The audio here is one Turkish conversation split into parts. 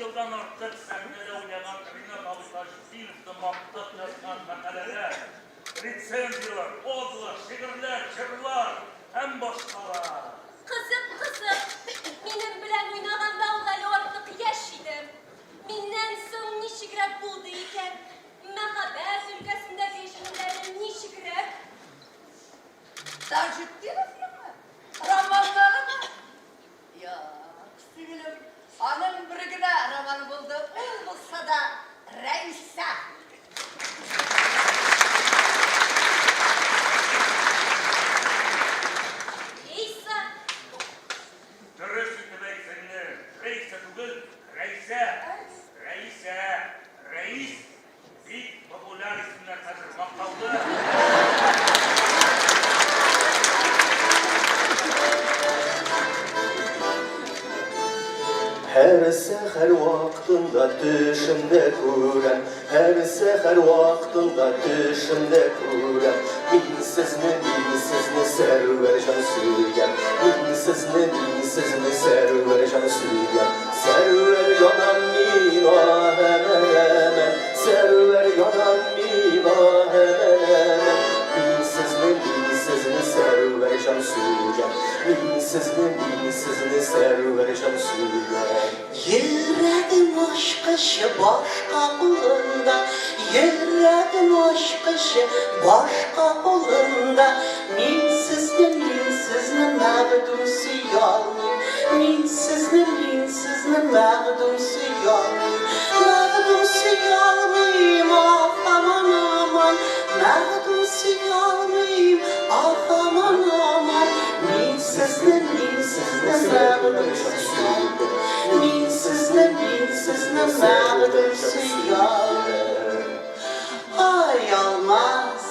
yıldan artık sahnede oynayan Rina Baltaşdinov'da maktap yazılan makaleler, recenziyalar, odalar, şiirler, çırlar, hem başkalar. Kızım, benim bilen oynagan dağları ortaq yaşaydım. Mindən soň nişigrek buldu iken, mehabet ülkesinde geçimlerim nişigrek. Taceddinov mu? Romanları mı? Ya, singlim, anam birgine roman buldu. Ol bulsa da Reisa. Reisa. Dürüst demek seninle. Reisa tugul, Reisa. Reisa, Reis. Bir popüler isimler taşırmak kaldı. Her seher vaktinde düşümde kuren, her seher vaktinde düşümde kuren. Minsizni servercan sürgen, minsizni servercan sürgen. Server yanan mina hemen hemen, server yanan mina hemen hemen. Minsizni servercan sürgen, minsizni servercan sürgen. Yüreğim aşkışı başka kolunda, yüreğim aşkışı başka kolunda. Minsizni mağdum suyalım, minsizni mağdum suyalım. Mağdum suyalım, ah aman aman, mağdum suyalım, ah aman aman. Minsizni mağdum suyalım. Minsizni mağdum suyalım. Ay almaz,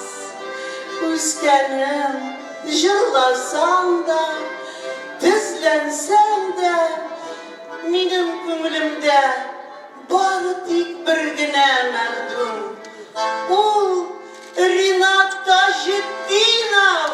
üstlenim jırlasan da, düzlensen de, benim köngülümde bari tek birgine mağdum. O Rinat Taceddinov.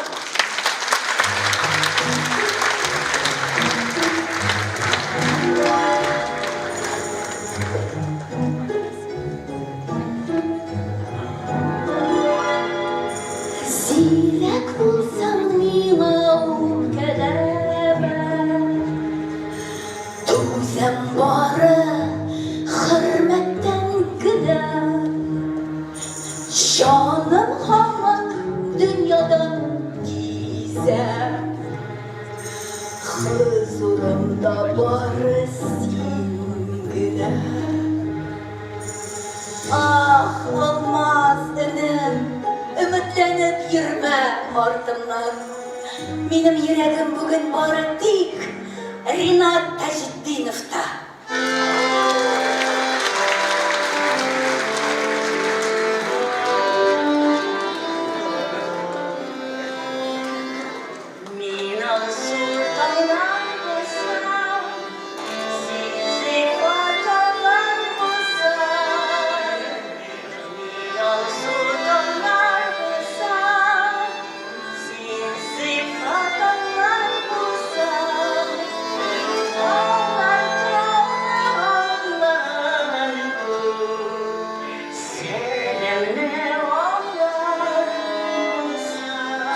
Zirek bulsam mila ülkelere, Tuzem bari hürmetten gider. Canım hamak dünyadan gizer. Huzurumda bari sen gider. Ah olmaz dedim, ümitlenip yürüme ardımdan. Benim yüreğim bugün bari tek Rinat Taceddinow'da. Minan sultanlar bulsam, sizi vatalar bulsam. Minan sultanlar bulsam, sizi vatalar bulsam. Ağlar ağlar seninle ağlar bulsam.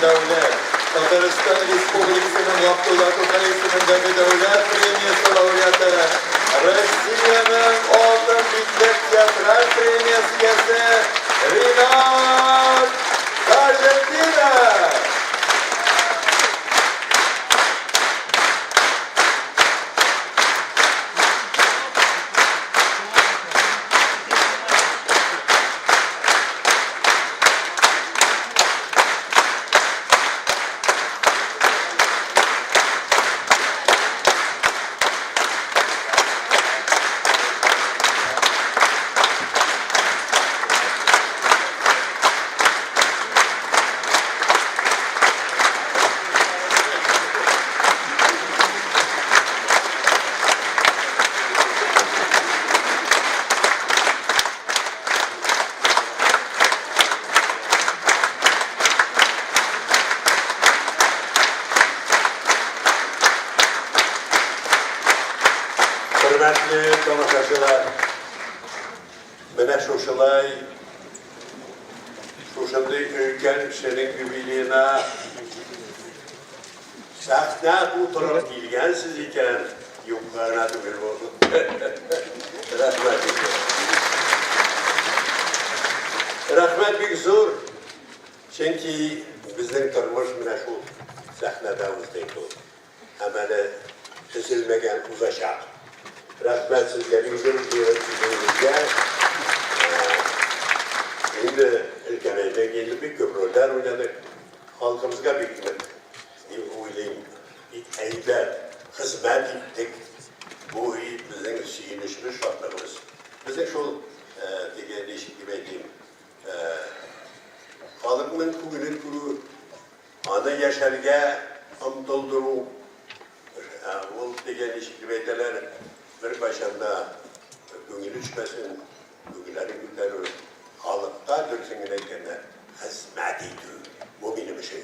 Davlat, Tatariston Respublikasining Abdulla To'xtay ismidagi davlat premiyasi laureati, Rossiyaning oltin bitlak teatral premiyasi egasi Rinat Tajdinova. Hürmetli tomoshabinlar, mana shunday ulkan kishining yubileyina sahnat o'tirib kelgansiz ekan, yo'qlarni tugul bo'ldi. Rahmat. Rahmat bek zo'r. Chunki bizning turmush mana shu sahnada o'zlaydi. Amali tuzilmagan uzashaq. Rahmat sizga bizga endi ilgaridan endi bir ko'p rollar o'ynadik, xalqimizga bekitdik deb o'ylayman. Ayblab xizmat etdik. Bu bizning suyunishimiz, shodligimiz. Bizda shu degan eshik deb aytayman. Xalqning ko'nglini ko'rib, ana yasharga umtildiruv ol degan eshik deb aytalar. Bir başında ko'ngli tushmasin, ko'ngillari ko'tarib, xalqqa durtingina ekana xizmat etdi. Bu mening ishim.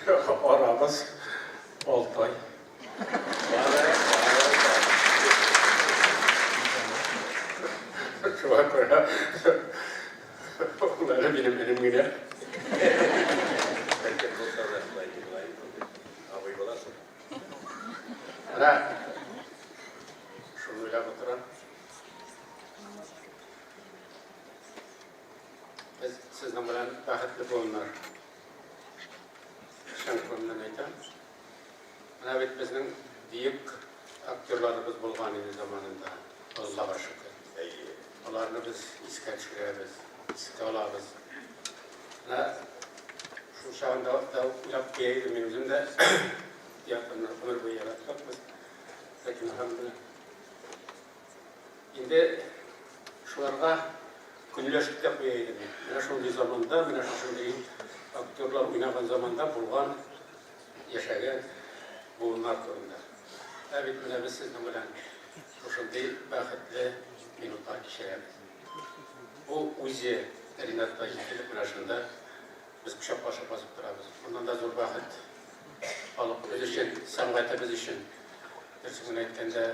Kau Arabız Altay. Şu an böyle onları benim güne. Ana şunuyla oturan. Sizden bilen baxtli bo'linglar. Şan ko'ngildan aytamiz. Mana bu bizning buyuk aktyorlarimiz bo'lgan edi zamonida. Allohga shukr. Ularni biz esga tushiramiz, esga olamiz. Mana shu shanda o'ylab keldim, men o'zim de yaqinda umr bo'yi yaratganmiz. Lekin alhamdulillah. Endi shularga Күнләшіп те қойайды. Мен шундай заманда, мен шундай актерлар ойнаған заманда болған, яшәгән буыннар турында. Бит менә без сезнең белән шундай бәхетле минутлар кичерәбез. Бу үзе Ринат Таҗетдинов менә шунда без кочаклашып басып торабыз. Моннан да зур бәхет. Халкыбыз өчен, сәнгатебез өчен. Дөресен әйткәндә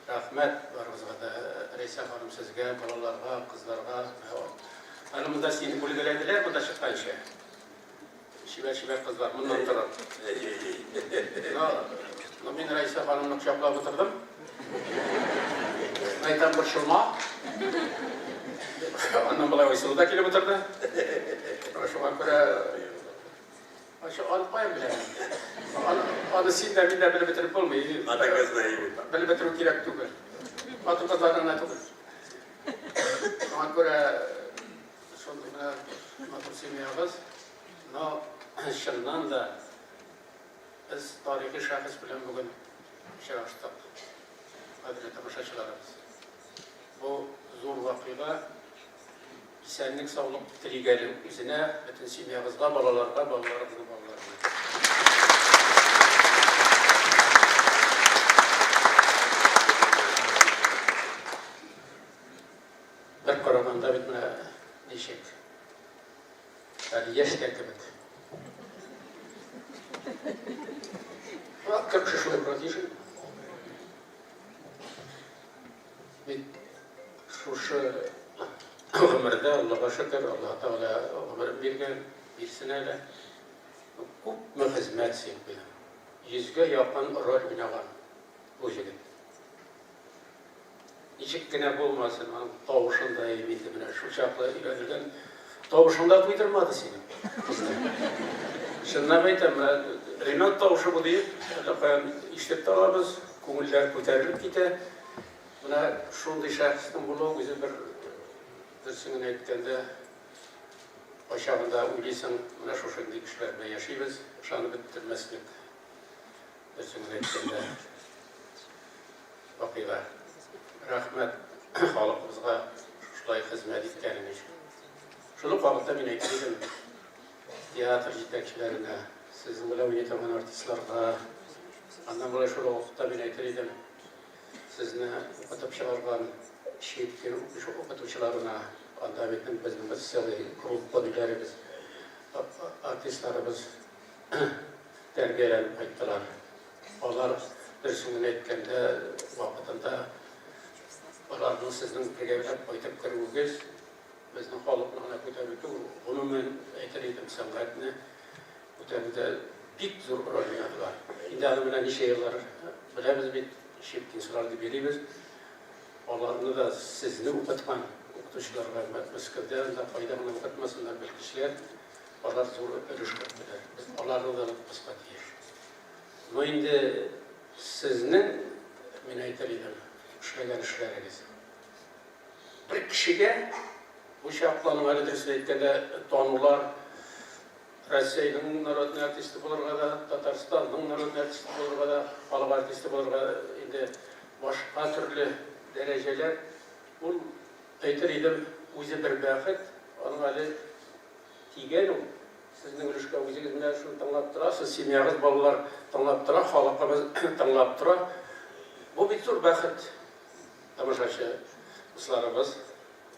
Rahmet varımızga da Reysa Hanım sizge, balalarga, kızlarga. Hanımızda seni kulügelediler, bu da çıkan şey. Şiver kızlar, bundan durun. Ben Reysa Hanım'la kuşakla bitirdim. Aytan bir şılma. Annem balay oysulu da kili bitirdi. Şu an böyle... Şu alıp koyayım bile. Onu sizden bir de böyle bitirip olmuyor. Ata kızlayı. Böyle bitirip kirek tukul. Atı kızlarına tukul. Şu an böyle... Şundan matır sevmeyeceğiz. No, şundan da biz tarihi şahıs bilen bugün şey açtık. Adile tamaşaçılarımız. Bu zor vakıyla Senlik sağlık dileyelim üzerine, bütün simyamızga, balalarga, balalarımızın balalarına. Bir karamanda bitmene diyecek. Yani yaş terkibet. 40 yaşında burada diyecek. Şu ömürde Allah'a şükür, Allah Teala ömrüm bir seneyle çok hizmet sevdim. Yüzge yakın rol oynagan bu jigit. Nичек gene bolmasın, tavuşunda eğildi bile, şu çapla ileriden tavuşunda kuydurmadı seni. Şundan aytam, Renat tavuşu bu değil, işletip alabız, ko'ngillar ko'tarilib ketadi. Buna şunday şahsın bulup o'zi bir dirsini aytganda aşağıda uylaysan, mana shu shunday kishilar bilan yashaymiz, o'shani bitirmaslik dirsini aytganda voqea. Rahmat xalqimizga shulay xizmat etganing uchun. Shuni vaqtda men aytdim, teatr yetakchilarina, sizning bilan o'ynayotgan artistlarga, andan bola shu vaqtda men aytdim, sizni o'qitib chiqargan ishlayotgan shu o'qituvchilarga, andavetning bizning bir klub bo'lganlarimiz, artistlarimiz tarbiyalanib qaytdilar. Ular dirsini aytganda vaqtida ularning sizning birgalikda qaytib kirugingiz bizning xalqlarga ko'tarib umuman aytaylik san'atni ko'tarishda pek zo'r rol o'ynadilar. Endi ana bilan she'rlar bilamiz, biz shepkinchilarni beramiz. Ularni da sizni o'qitgan o'qituvchilarga Moskvadan da foydalanib o'qitmasinlar bilgisizlar. Ular zo'r ulush qildilar. Biz ularni da qisqatish. Bu endi sizning men aytaylik ishlagan ishlaringiz. Bir kishiga bu şartlarning halidirsiz aytganda tonlar Rossiyaning narodniy artisti bo'lirga da, Tataristonning narodniy artisti bo'lirga da, xalq artisti bo'lirga endi boshqa turli darajalar bu aytaylik o'zi bir baxt, onun hali tigan u. Sizning ulushga o'zingiz bilan shuni tanlab turasiz, simyangiz bolalar tanlab turadi, xalqimiz tanlab turadi. Bu bir zo'r baxt. Tomoshachi do'stlarimiz,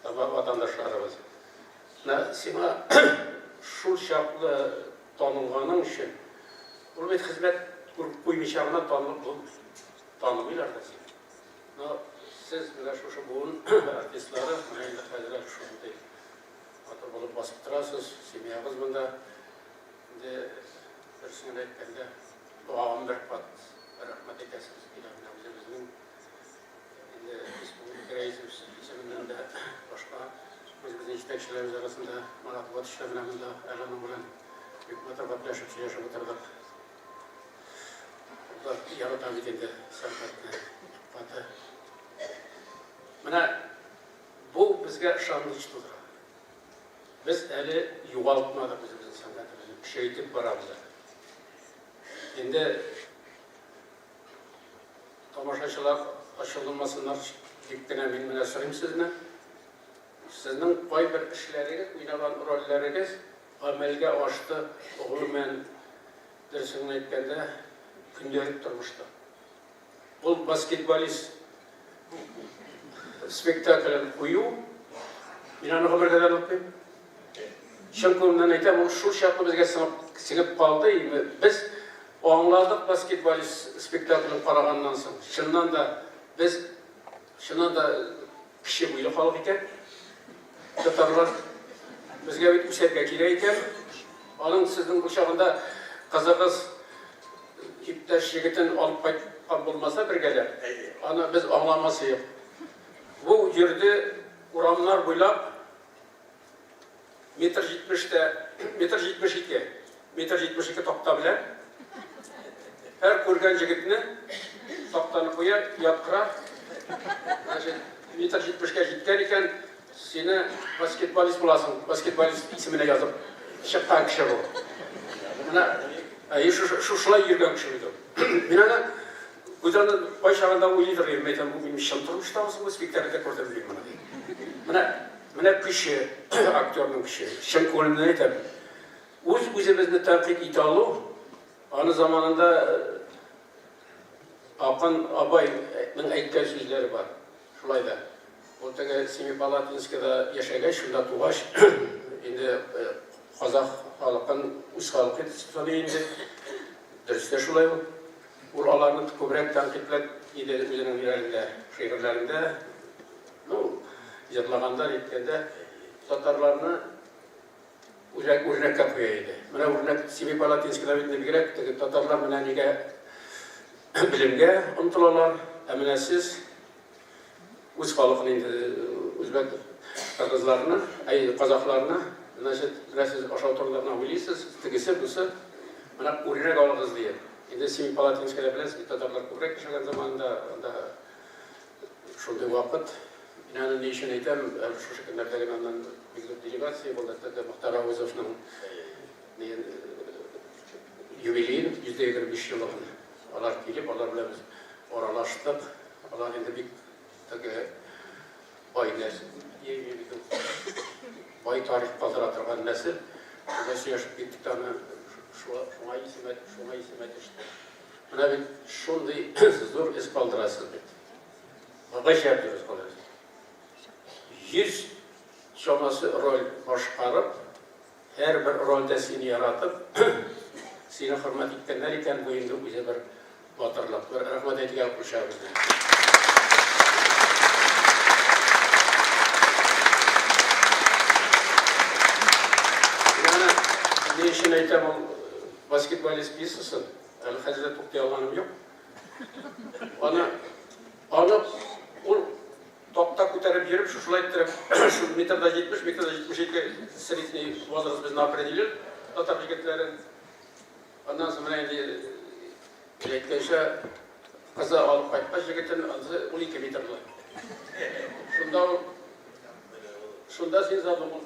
vatandaşlarımız. Sima şu şartlı tanılganın için bu bir hizmet koymayacağına tanımıyorlar da siz. Siz bile şu buğun artistleri, neydi hazırlar şu değil. Atır bulup basıp durasınız, simyağız bunda. Şimdi dersine ettiğinde doğağın bir pat rahmet edesiniz. Bizim Respublika Reisimiz iseminden de başka bizimizin yetakçilerimiz arasında matbuat işlemlerinde elanı bilen hükümete kaplaşıp yaşam oturdık. Bu da yaratan bitinde sanatını yapmadı. Mana bu bizge şanlı çıktıdır. Biz eli yuvaltmadık bizimizin sanatını, şeytip varamızı. Şimdi tamaşaçılar açılmasınlar diktiğine bilmene sorayım sizine. Sizin koy bir işleriniz, oynanan rolleriniz amelge açtı, oğlumen dersini aytganda gündelik durmuştu. Bu basketbolist spektaklini koyu, ben onu haber kadar okuyayım. Şankumdan aytam, şu şartla bizge singip kaldı. Biz anladık basketbolist spektaklini qaragandan soň. Şundan da biz şundan da kişi buyruq xalq ekan. Tatarlar bizge bir uçetga kerak ekan. Onun sizning uşağında qizig'iz iptaş yigitin olib qaytgan bo'lmasa birgalar. Ana biz anlamasak. Bu yerda uramlar bo'ylab metr 72 tokta bilan her ko'rgan yigitni toqtani qo'ya yotqira. Metr 70ga yetgan ekan, seni basketbolist bo'lasan, basketbolist ismini yozib chiqqan kishi bu. Mana shulay yurgan kishi edi. Men ana o'zimni boshlig'ida o'ylaydirim, aytam bu meni ishim turmushda o'zim spektaklda ko'rdim mana. Mana Менә кеше, актерның кеше, шын күңелдән әйтәм. Үзебезне тәнкыйть итә алу, аны заманында Акын Абайның әйткән сүзләре бар. Шулай да. Ул теге Семипалатинскида яшәгәч, шунда тугач, инде Казак халкын үз халкы итеп инде. Дөрес тә шулай ул. Ул аларны күбрәк тәнкыйтьләп иде үзенең йөрәгендә, шигырьләрендә, җырлаганда, әйткәндә татарларны үрнәккә куя иде. Менә үрнәк Семипалатинскида бигрәк теге татарлар менә нигә bilimge ұмтылалар, әмінәсіз өз халқын енді өзбек қырғызларына, қазақтарына, бірәсіз ашау тұрғыларына ойлайсыз, тігісі, бұсы, мына өрінек алығыз дейі. Енді Семипалатинскіде білесіз, татарлар көбірек кешеген заманында, шондай уақыт, мен не үшін айтам, шошекендердегі маңнан бігізіп делегация, бұл да Мұхтар Әуезовның юбилейін 125 жылығын. Алар келіп, алар білеміз, оралаштық, алар енді бек бай тарих қалдыра тұрған нәсіл. Ода сөйешіп кеттік таны шуңа есімет ішті. Мына бет шондай зор іс қалдырасыз бет. Бағай шәптіріз қалдырасыз. 100 шамасы роль башқарып, әр бір рольда сені яратып, сені құрмат еткендер екен бойынды өзе бір батырлық, бір рахмат әйтіге алып күшәбізді. Не үшін айтам, ол баскетболист бейсісін, әлі қазірде тоқтай алғаным жоқ. Аны ол топта көтеріп жүріп, шушылайттырып, метрда 70, метрда 72 средний возраст біздің определил, татар жігітлерін. Ondan sonra indi elektrikçi kızı alıp kayıtma jigit'in adı 12 metreli. Şunda sen zaten olsun.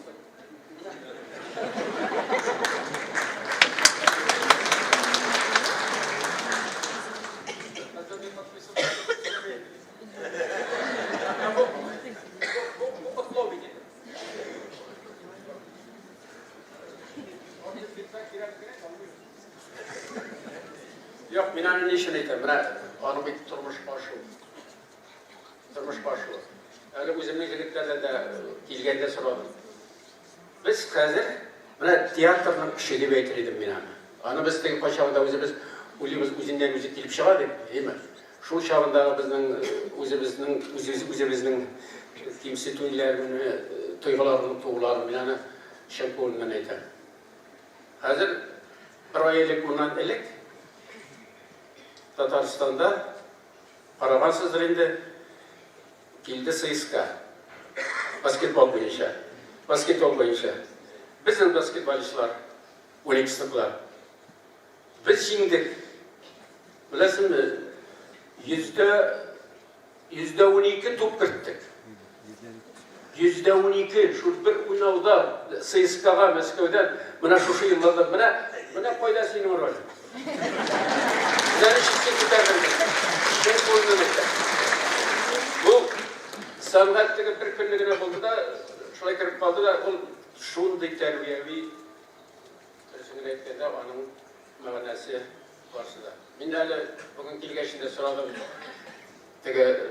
Yok, ben ne işini etem, onu bir turmuş başı. Öyle özümün jigitlerden de kilgende soradım. Biz hazır, teatrın kişi deb aytırdım ben. Onu biz tek paşağında özümüz özünden müzik kelip çıgadı, değil mi? Şu çağında özümüzün kimsi toylarını, toygalarını, tuğlarını ben şemkolundan aytam. Hazır bir aylık bundan elek Tataristan'da paravan sızırında geldi sayıska basketbol boyunca. Bizim basketbolcular 12 sınıflar. Biz şimdi bilesin mi %12 top kırttık. %12 şu bir oynavda sayıskaga Moskov'dan bana şu yıllarda bana koyda senin rolün. Yani şimdi tutardım. Ben koydum. Bu sanatçı bir günlüğüne buldu da şöyle kırıp kaldı da o şunday terbiyevi sözünü etkende onun manası varsa da. Ben de bugün kilgeçinde soradım. Tege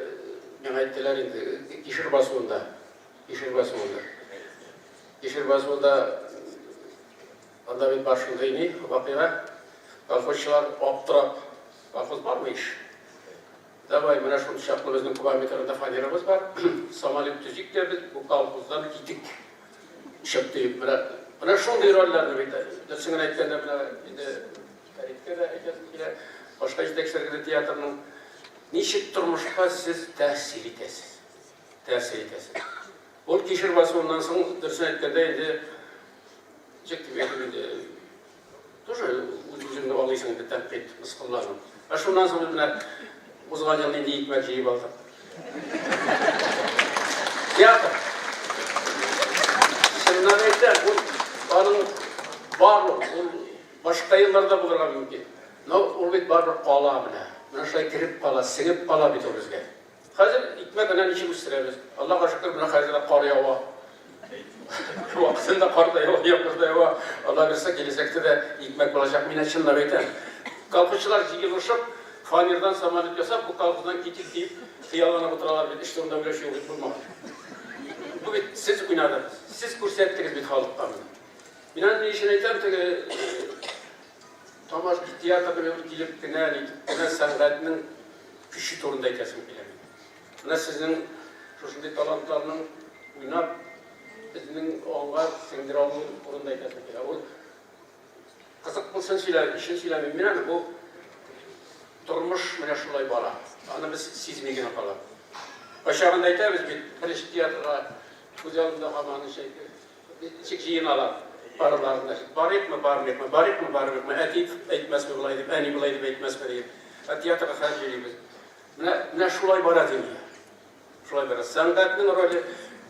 ben ayttılar indi kişir basımında. Anda bir başında ini vakıya kolxozchilar optirab, kolxoz bormi ish? Davay, mana shu shaqli bizning kilometrda faderimiz bor. Samolyot tuzuk deb biz bu kolxozdan ketdik. Ishib deyib, mana shunday rollarni bitadi. Sizni aytganda mana endi tarixda aytadilar, boshqa yetakchilarga teatrning nechik turmushga siz ta'sir etasiz. Ol kishir basımından so'ng dursun aytganda endi тоже өзімді алайсың деп тәппет, мысқылларым. Шундан соң мен озған жылы енді икмәк жейіп алдым. Театр. Шыннан айтам, оның барлық, башқа елларда болырға мүмкін. Ол бет барлық қала мына. Мына шылай кіріп қала, сіңіп қала бет ол бізге. Қазір икмәк анан неше өстіреміз. Аллаға шүкір, мына қазірде қар яуа. Vaktinde karda yapırdı eva. Allah verse gelecekte de hikmet olacak. Mine şunla beyten. Kalkışçılar yığılışıp, fanirden samanlık yasap, bu kalkıdan gidip deyip, hıyalana bıtıralar bir işte onda bir şey olup bulmak. Bu bir siz oynadınız. Siz kursettiniz bir halıklarını. Minen bir işine etem ki, Tomaş tiyatrda bir gelip ne sanatının kişi turunda ekesim bilemiyorum. Ne sizin şuşunday talantlarının oynap, bizning onlar singdiralının turunda ekesim bilemiyorum. Kızık bulsun şeyler, işin şeyler bilmiyorum. Bu turmuş mene şulay bala. Ana biz sizmegen kalan. Aşağında aytamiz birinchi teatrga ko'z oldimda hamon chek jiyin alar. Baralarında. Barıkmı, barmıkmı, barıkmı, barmıkmı, etik aytmasmı bulay deb, ani bulay deb aytmasmı deyip. Teatrga xarj eləymiz. Mene şulay bara deyil. Şulay bara. Sanatның rolü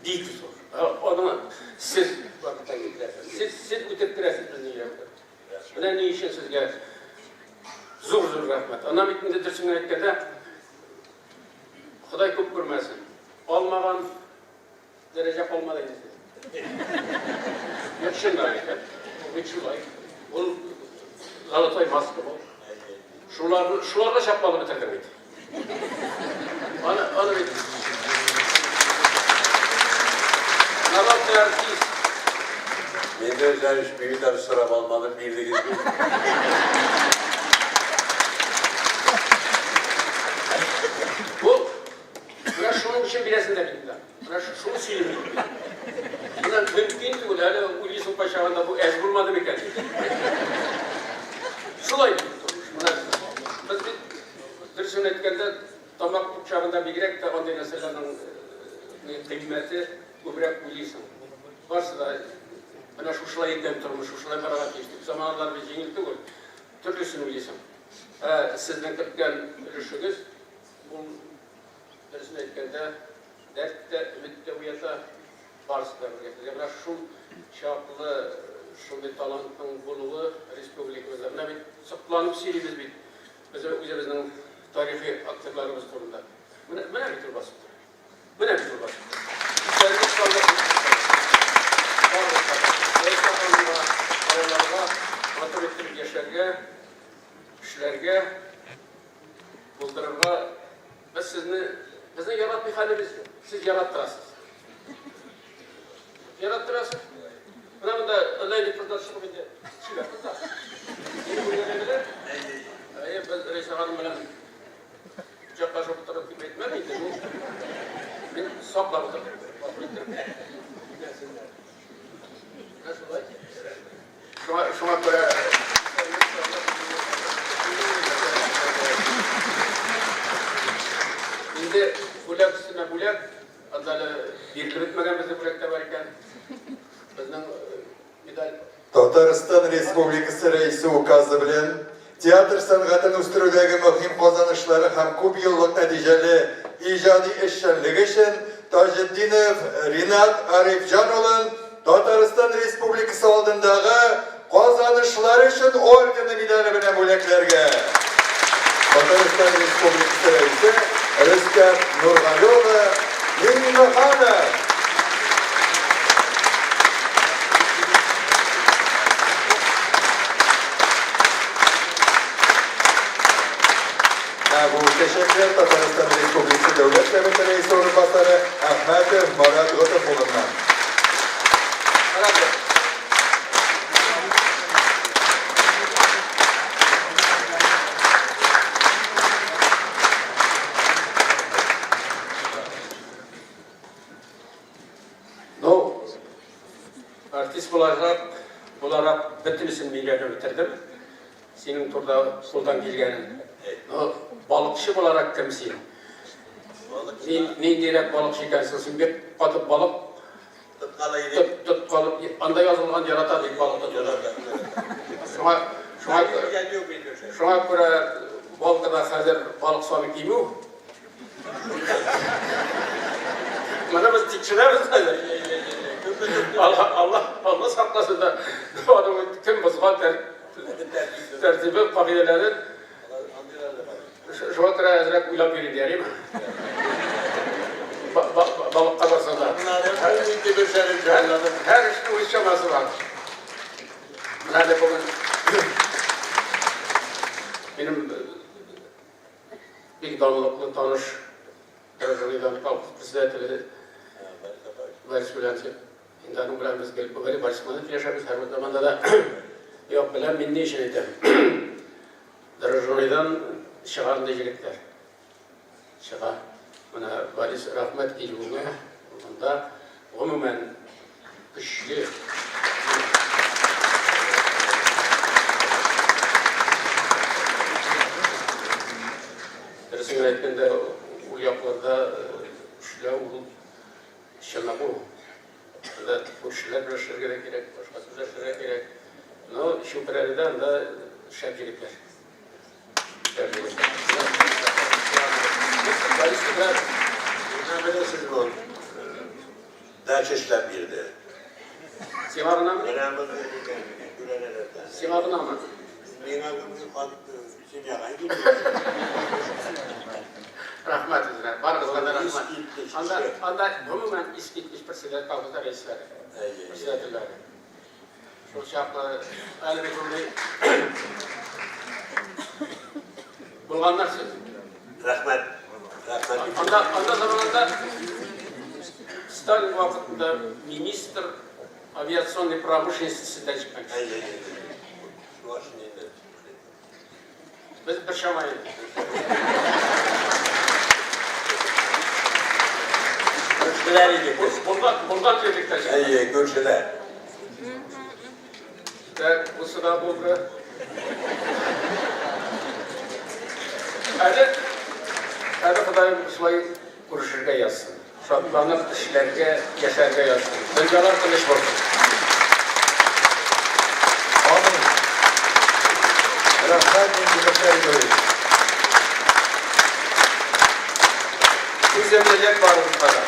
deyik zor. Onu siz vakıttan getirəsiniz. Siz ötürtürəsiniz bizni yerdə. Mene ne işin sizge zor rahmet. Anam bitminde dersini aytkanda Xuday ko'p ko'rmasin. Olmagan daraja qolmadi endi. Yetişinler ekan. Yetişinler. Bu Galatoy maskı bu. Şularla şapmalı bitirdim idi. Ana bitti. Nalat artist. Men de özleriş bir de sıra almadım birlik gibi. Bu biraz şunun için bilesin de bildim. Biraz şunu sileyim. Buna mümkün değil. Öyle Ulyas'ın paşağında bu ez bulmadı mı kendini? Şulay buna biz bir dersini etkende tamak uçağında bir girek de ondan meselenin kıymeti bu bırak Ulyas'ın. Varsa da bana şuşulay etken turmuş, şuşulay beraber geçtik. Zamanlar bir jengildi bu. Türlüsünü Ulyas'ın. Sizden kırpken ölüşünüz bu dersini etkende dertte, ümitte, uyata varsılar getirdi. Biraz şu çaplı, şu talantın buluğu Respublikamızda. Buna bir saklanıp seyiriz biz. Mesela üzerinizden tarihi aktörlerimiz turunda. Buna bir tür basıp. Buna bir tür basıp. İçeride kalmak aralarına atıp ettirip yaşarga, kişilerge, buldururga biz sizni yaratmay halimiz yok. Siz yarattırasınız. Yarattırasınız. Buna bunda öyleydi kızlar çıkıp indi. Çıkar kızlar. Yeni bu yönebilir. Biz Reysa Hanım bilen uçaklar çok tarafı gibi etmem miydi? Ben soklar oturup. Nasıl olay? Şuna göre şimdi bulak üstüne bulak adalı bir bitmegen bizde bulakta var iken bizden medal Tatariston Respublikası Reisi ukazı bilen teatr sanatını üstürüdегі mühim kazanışları hem ko'p yıllık neticeli ijadi eşşenligi için Tajiddinov Rinat Arifjanoğlu'nun Tatariston Respublikası oldindagi kazanışları için ordeni medali bilen bulaklarga Tatariston Respublikası Reisi Rıskar Nurg'alieva Minnoxonov bu teşekkürler Tatariston Respublikası Devlet Devleti Reisi Orunbasarı Ahmetov Murat G'otopoğlu'na. Artist olarak bitirmişsin milyonu bitirdim. Senin turda soldan gelgenin. Balıkçı olarak kimsin? Ne diyerek balıkçı ekensin? Bir katıp balık tut kalıp anda yazılgan yarata deyip balık tutuyorlar. Şuna göre balıkta hazır balık sonu kimi o? Bana biz dikçileriz hazır. Allah saklasın da bu adamın tüm bozgan tertibi kabilelerin şuna göre yazırak uylap verin diyeyim. Balıkta varsa da. düşerim cehennemin. Her işte o işaması var. Nerede bugün benim bir damlıklı tanış Erzurum Kalkıp Presidentleri Varis Bülent'i İndanın bilen biz gelip bu gari başkanlık yaşarız her zamanda da yok bilen minni işin etem. Erzurum'dan şahan diyecekler. Şaha. Bana Varis rahmet diyeceğime onda umumen güçlü Resim yönetmende o yapılarda şöyle ulu şema bu. Da bu şeyler birleştirmeye gerek, başka birleştirmeye gerek. No, şu periyoddan da şevkilikler. Bilirsiniz bu. Dağçeşler birdi. Simarına mı? Önemli gülenelerden. Simarına mı? Benim adım Simyagan gibi. Rahmet üzere. Barımızdan da rahmet. Anda umumen iskitmiş president kalkıda reisler. Presidentler. Şu şapla Ali Bey'in bulganlar söz. Rahmet. Anda zamanında Stalin vaktinde ministr aviasyonlu pромышленности çıkmak. Şu an şimdi. Biz bir şamayız. Görüşmeler yedik. Bulgan dedik de. İyi, görüşmeler. Bu sıra buldu. Hadi Xudayım şulay kuruşurga yazsın. Şatlanıp işlerge, yaşarga yazsın. Dünyalar tanış olsun. Amin. Rahmet edin. Biz emniyet varız bana.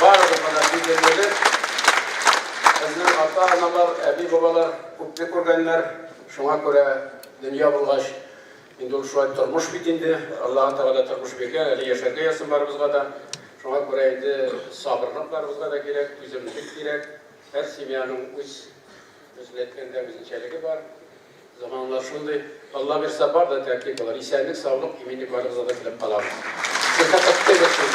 Varız bana biz emniyet. Bizim ata-analar, abi babalar, publik organlar şuna göre dünya bulgaç. Şimdi o şuay turmuş bitindi. Allah Teala turmuş beken, eli yaşarga yazsın barımızga da. Şuna göre indi sabırlık barımızga da gerek, üzümlülük gerek. Her simyanın özületkende bizim çeligi var. Zamanlar şunday. Allah bir sabır da terkik olar. İsenlik, sağlık, eminlik barımızga da kilip kalamız. Siz de takdir etsiniz.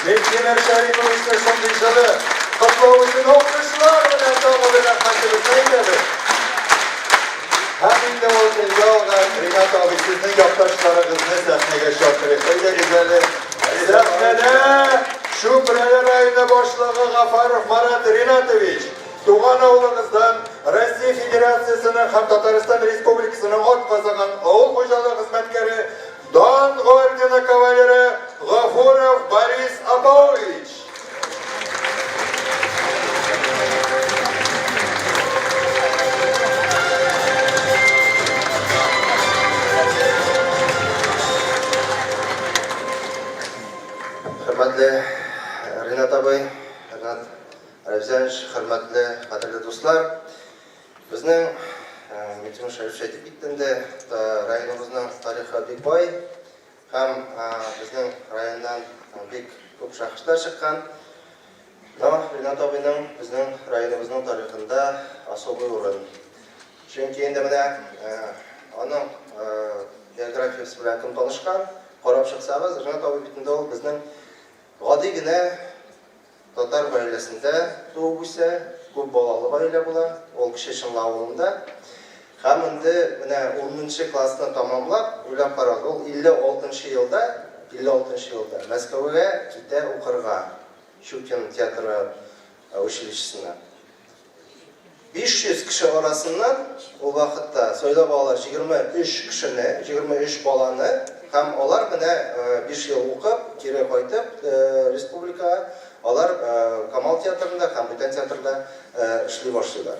Mekke'ler şerifimizde son dışarı toplumumuzun okuşlar ve neftamızın rahmetimiz neydi? Hem de o dünyada Rinat abi sizin yaptaşlarınızın sahneye şarkı öyle güzel. Sahnede şu Preler ayında başlığı Gafarov Marat Rinatoviç. Tuğan oğlunuzdan Rusya Federasyası'nın hem Tataristan Respublikası'nın ot kazanan oğul hocalığı hizmetkeri Don Ordeni Kavaleri Gafurov Boris Apoviç. Hürmetli Rinat abi, Rinat Ravizанович, hürmetli kadirli dostlar. Bizning Metin Sharif aytib ketganda rayonimizning tarixi bek boy. Ham bizning rayondan bek ko'p shaxslar chiqqan. Rinat abining bizning rayonimizning tarixida особый o'rin. Chunki endi mana uning geografiyasi bilan kim tanishgan, qarab chiqsangiz, Rinat abi bitinde ol bizning oddiygina Tatar oilesinde doğup ise ko'p bolali oila bo'la, ol kishi Shimla avulida. Ham endi mana 10 klassni tamomlab, o'ylab qaradi, ol 56-yilda Moskvaga keta o'qirga, Shukin teatri училищесine. 500 kishi orasidan o vaqtda so'ylab olar 23 kishini, 23 bolani ham olar mana 5 yil o'qib, keri qaytib respublika olar Kamal teatrida, ham Butun teatrida ishlay boshlaydilar.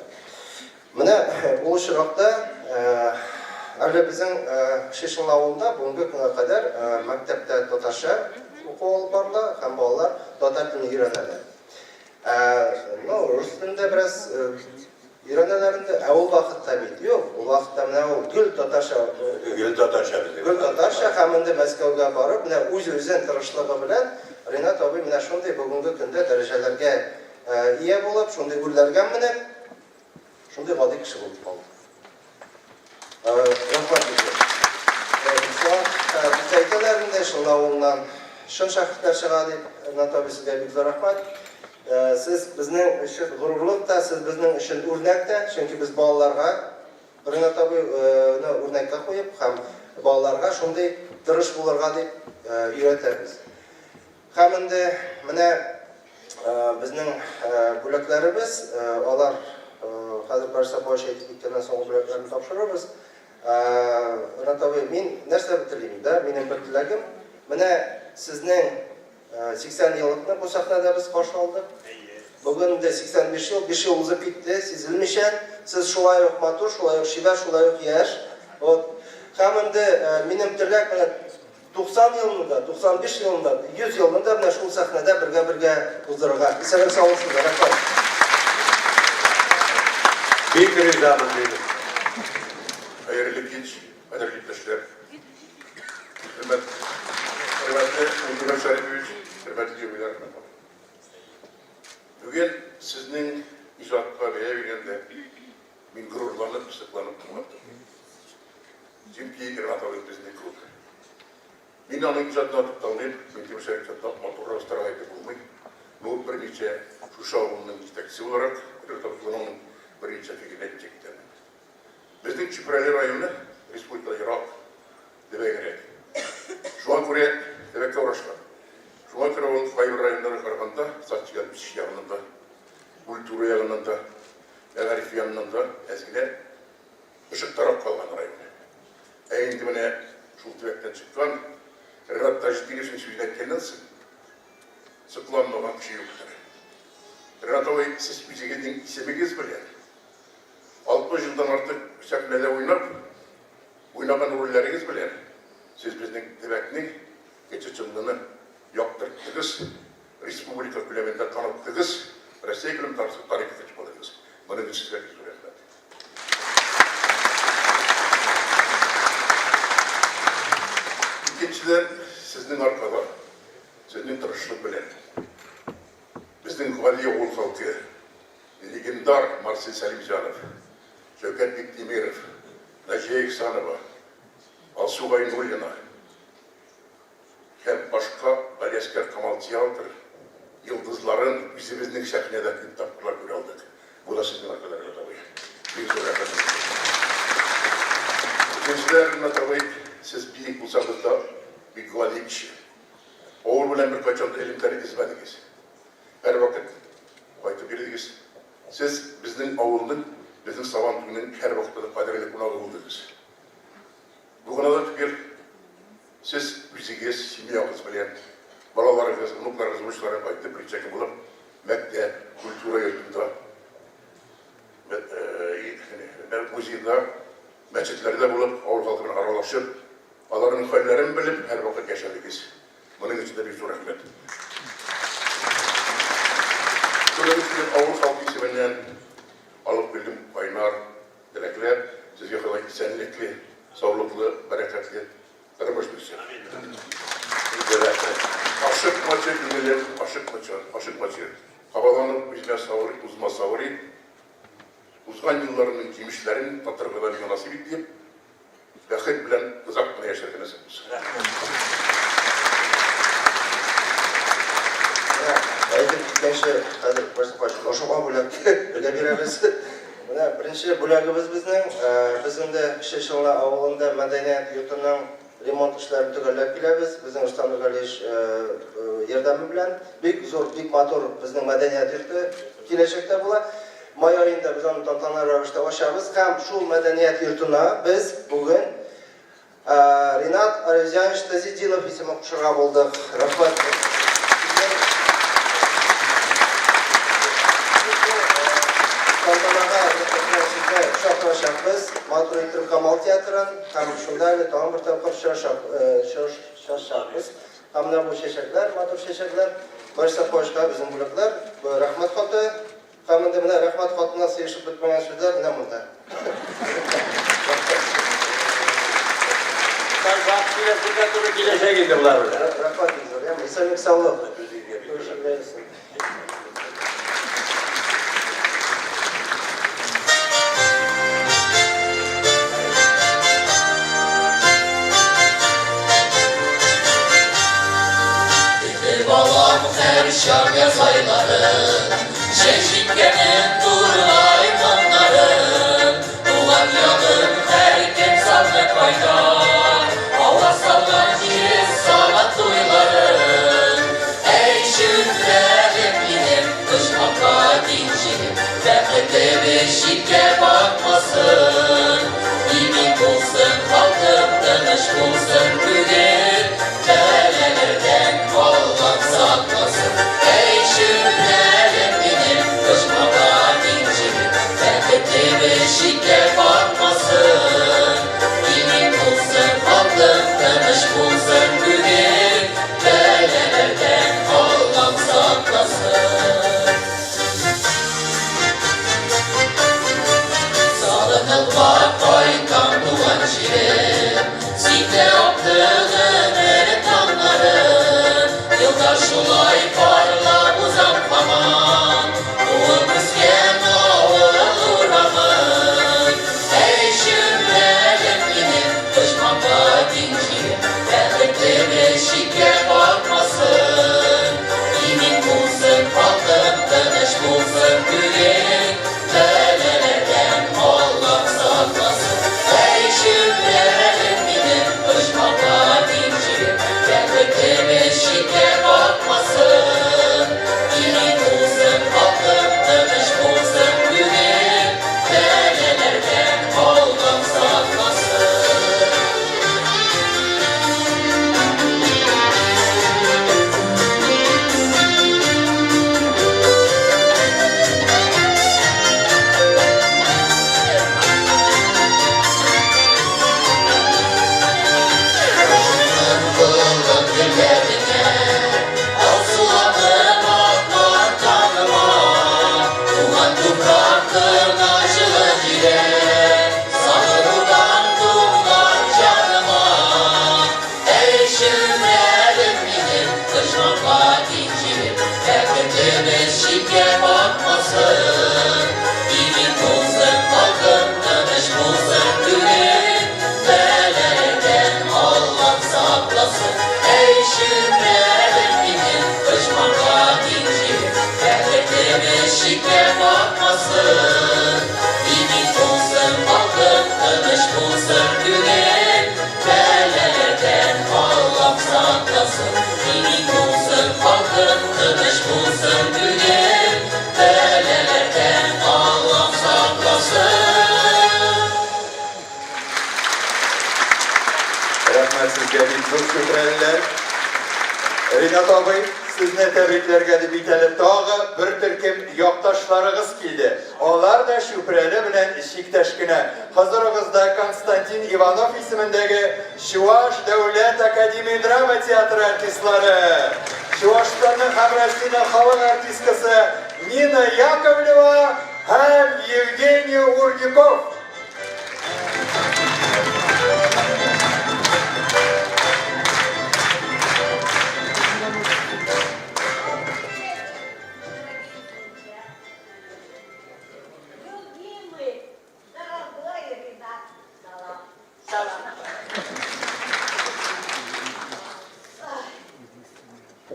Mana bu shirokda hali bizning Shishimla avulida bunga kunga qadar maktabda tatarcha o'qib olib borlar, ham bolalar tatar tilini o'rganadi. Rus tilida biraz Үйренелерinde o vakit tabii yok. O vakitte mine o gül tatarşa Gül Tatarşa bizi. Gül tatarşa hamında Moskovga barıp mine o'z-o'zidan tirishlig'i bilan Rinat abi mine shunday bugungi kunda darajalarga ega bo'lib, shunday yo'llarga minib, shunday oddiy kishi bo'lib qoldi. Rahmat sizga. Biz aytganlarimda shunday o'ndan shun shaxslar chiqadi. Rinat abi sizga juda rahmat. Siz bizning uchun g'ururlikda, siz bizning uchun o'rnakda, chunki biz bolalarga Rinat abi o'rnakka qo'yib, ham bolalarga shunday tirish bo'larga deb o'rgatamiz. Ham endi mana bizning bo'laklarimiz, ular hozir barcha bosh aytib ketgandan so'ng bo'laklarni topshiramiz. Rinat abi, men narsa bitirayman-da, mening bir tilagim, mana sizning 80 yıllıkını bu sahnede biz qarşı aldık. Bugün de 85 yıl, bir şey uzun bitti, sizilmişen, siz şulay yok matur, şulay yok şiver, şulay yok yer. Hemen de benim tilak 90 yılında, 95 yılında, 100 yılında şu sahnede birge huzdurga. İsa'nın sağ olsunlar. Bir kriz zaman benim. Hayırlı genç, hayırlı gençler. Hürmetli Müdürüm Şerifoviç, hürmetli cümleler. Bugün sizin icatına beğenmeyende ben gururlanıp, sıklanıp durmaktım. Çünkü Rinat abi bizden kuruldu. Ben onun icatına tutalıyım, Müdürüm Şerif'ten motorla ıstıralaydı bulmayı. Bu bir nice Şuşavun'un istekçisi olarak Rinat abinin bir nice fikrine gidecekler. Bizden Çipreli rayonu, Respublika Irak, deve gerek. Şu an buraya demek ki uğraşlar. Şu an onun Kayır rayonları karşında, Saççıgan Biçiş yanında, Kulturu yanında, Eğarif yanında eskiler ışık taraf kalan rayonu. Eğindi bana şu tüvekten çıkan, Rinat Taşdiri'sin sözüne kendinsin. Sıklanmadan bir şey yoktur. Rinat abi, siz bize gidin isteminiz bile. 60 yıldan artık sahnede oynagan rolleriniz bile. Siz bizning devletning geçiçimliğini yaptırdınız, Respublika küleminde tanıttınız, Rusya külüm tarihine çıkmadınız. Bunun için sizlere güzel rahmet. İkinciden sizin arkada, sizin tırışlık bilen, bizning Valiye oğul halkı, legendar Marcel Salimjanov, Şevket Bektemirov, Naciye İhsanova, Alsugay Nurina, hem başka Balyasker Kamal Tiyatr, yıldızların bizimizin sahnede kitaplar göre aldık. Bu da sizin arkadaşlar tabii. Bir soru efendim. İkinciler tabii siz büyük bulsanız da bir güvenlik kişi. Oğul bilen bir kaçan elimleri izmediniz. Her vakit baytı biriniz. Siz bizden avulun, bizim savantının her vakitte kaderli kunağı oldunuz. Bugün da tükür, siz bizigiz, simiyağız bilen, balalarınız, unuklarınız, uçların baytı bir çekim olup, Mekke, kultura yurtunda, muzeyde, meçitlerde bulup, avul halkına aralaşıp, onların hallerini bilip her vakit yaşadınız. Bunun için de bir zor rahmet. Şöyle bir avul halkı isminden alıp bildim, kaynar, dilekler, siz yakalayın senlikli, sağlıklı, bereketli, kırmış bir şey. Aşık maçı günler, aşık maçı. Havalanıp bizler savuri, uzma savuri, uzgan yıllarının kimişlerin tatırgılarına nasip edip, vakit bilen kızakla yaşarken nasipmiz. Aytib hadi oşuğa bo'lak birga beramiz. Mana birinchi bo'lagimiz bizning kishi Shing'la avulida madaniyat yurtining remont ishlarini tugallab kelamiz. Bizning Rustam Nurgaliyev yordami bilan bek motor bizning madaniyat yurti kelajakda bo'ladi. May oyida biz uni tantanali ravishda ochamiz. Ham shu madaniyat yurtini biz bugun Rinat Arziyanovich Tazidilov ismini qo'shirga bo'ldik. Rahmat. Biz Maturiyetim Kamal Tiyatrın, hem şundayla tamam bir tapır şaşapız. Hem de bu şeşekler, matur şeşekler, başta başka bizim buluklar, rahmet katı, Һәм инде менә рәхмәт хатына сыешып бетмәгән сүзләр менә монда. Sen vaktiyle burada durup gidecek indi bunlar öyle. Рәхмәт инде. Я исәнлек саулык. Balam her şam yaz ayları Şeşitkenin turlay kanları Ulan yanın her kim sallık baytar Hava sallan yiyiz salat duyları Ey şükrevim ilim kışmaka dincilim Bekle beşikke bakmasın İmin bulsun halkım danış bulsun bugün Belelerden Allah'ım saklasın Ey şükrevim ilim kışmaka dincilim Bekle beşikke bakmasın İmin bulsun halkım danış bulsun bugün Belelerden Allah'ım saklasın Salınıp bak kaytan duvan şirin Sikte yaptığın elim kanları Yılda şulay parla uzam kaman Doğumuz gen ağır uğramın Ey şümrelim ilim kışmaka dincilim Bekle beşikke bakmasın İmin bulsun halkım tanış bulsun bugün Belelerden Allah saklasın Ey şümrelim ilim kışmaka dincilim Bekle beşikke bakmasın İmin bulsun halkım tanış bulsun bugün Belelerden Allah saklasın Kılın dillerine Aslanım akman tanıma Ulan tupraktır acılı dile Sanırdan dumlar canıma Ey şümrelim ilim kışmaka dincilim Bekle beşikke bakmasın İmin bulsun halkım tanış bulsun bugün Belelerden Allah saklasın Ey şümrelim ilim kışmaka dincilim Bekle beşikke bakmasın İmin bulsun halkım tanış bulsun bugün Belelerden Allah saklasın İmin bulsun halkım tanış bulsun bugün Belelerden Allah saklasın Рәхмәт сезгә бик зур шөкранләр. Ринат абый, сезне тәбрикләргә дип бит әле тагы бер төркем якташларыгыз килде. Алар да Шүпрәле белән чиктәш кенә. Хәзерегездә Константин Иванов исемендәге Чуваш дәүләт академия драма театры артистлары. Чувашстанның һәм Россиянең халык артисткасы Нина Яковлева һәм Евгений Урдиков. Любимый, дорогой Ренат, салам.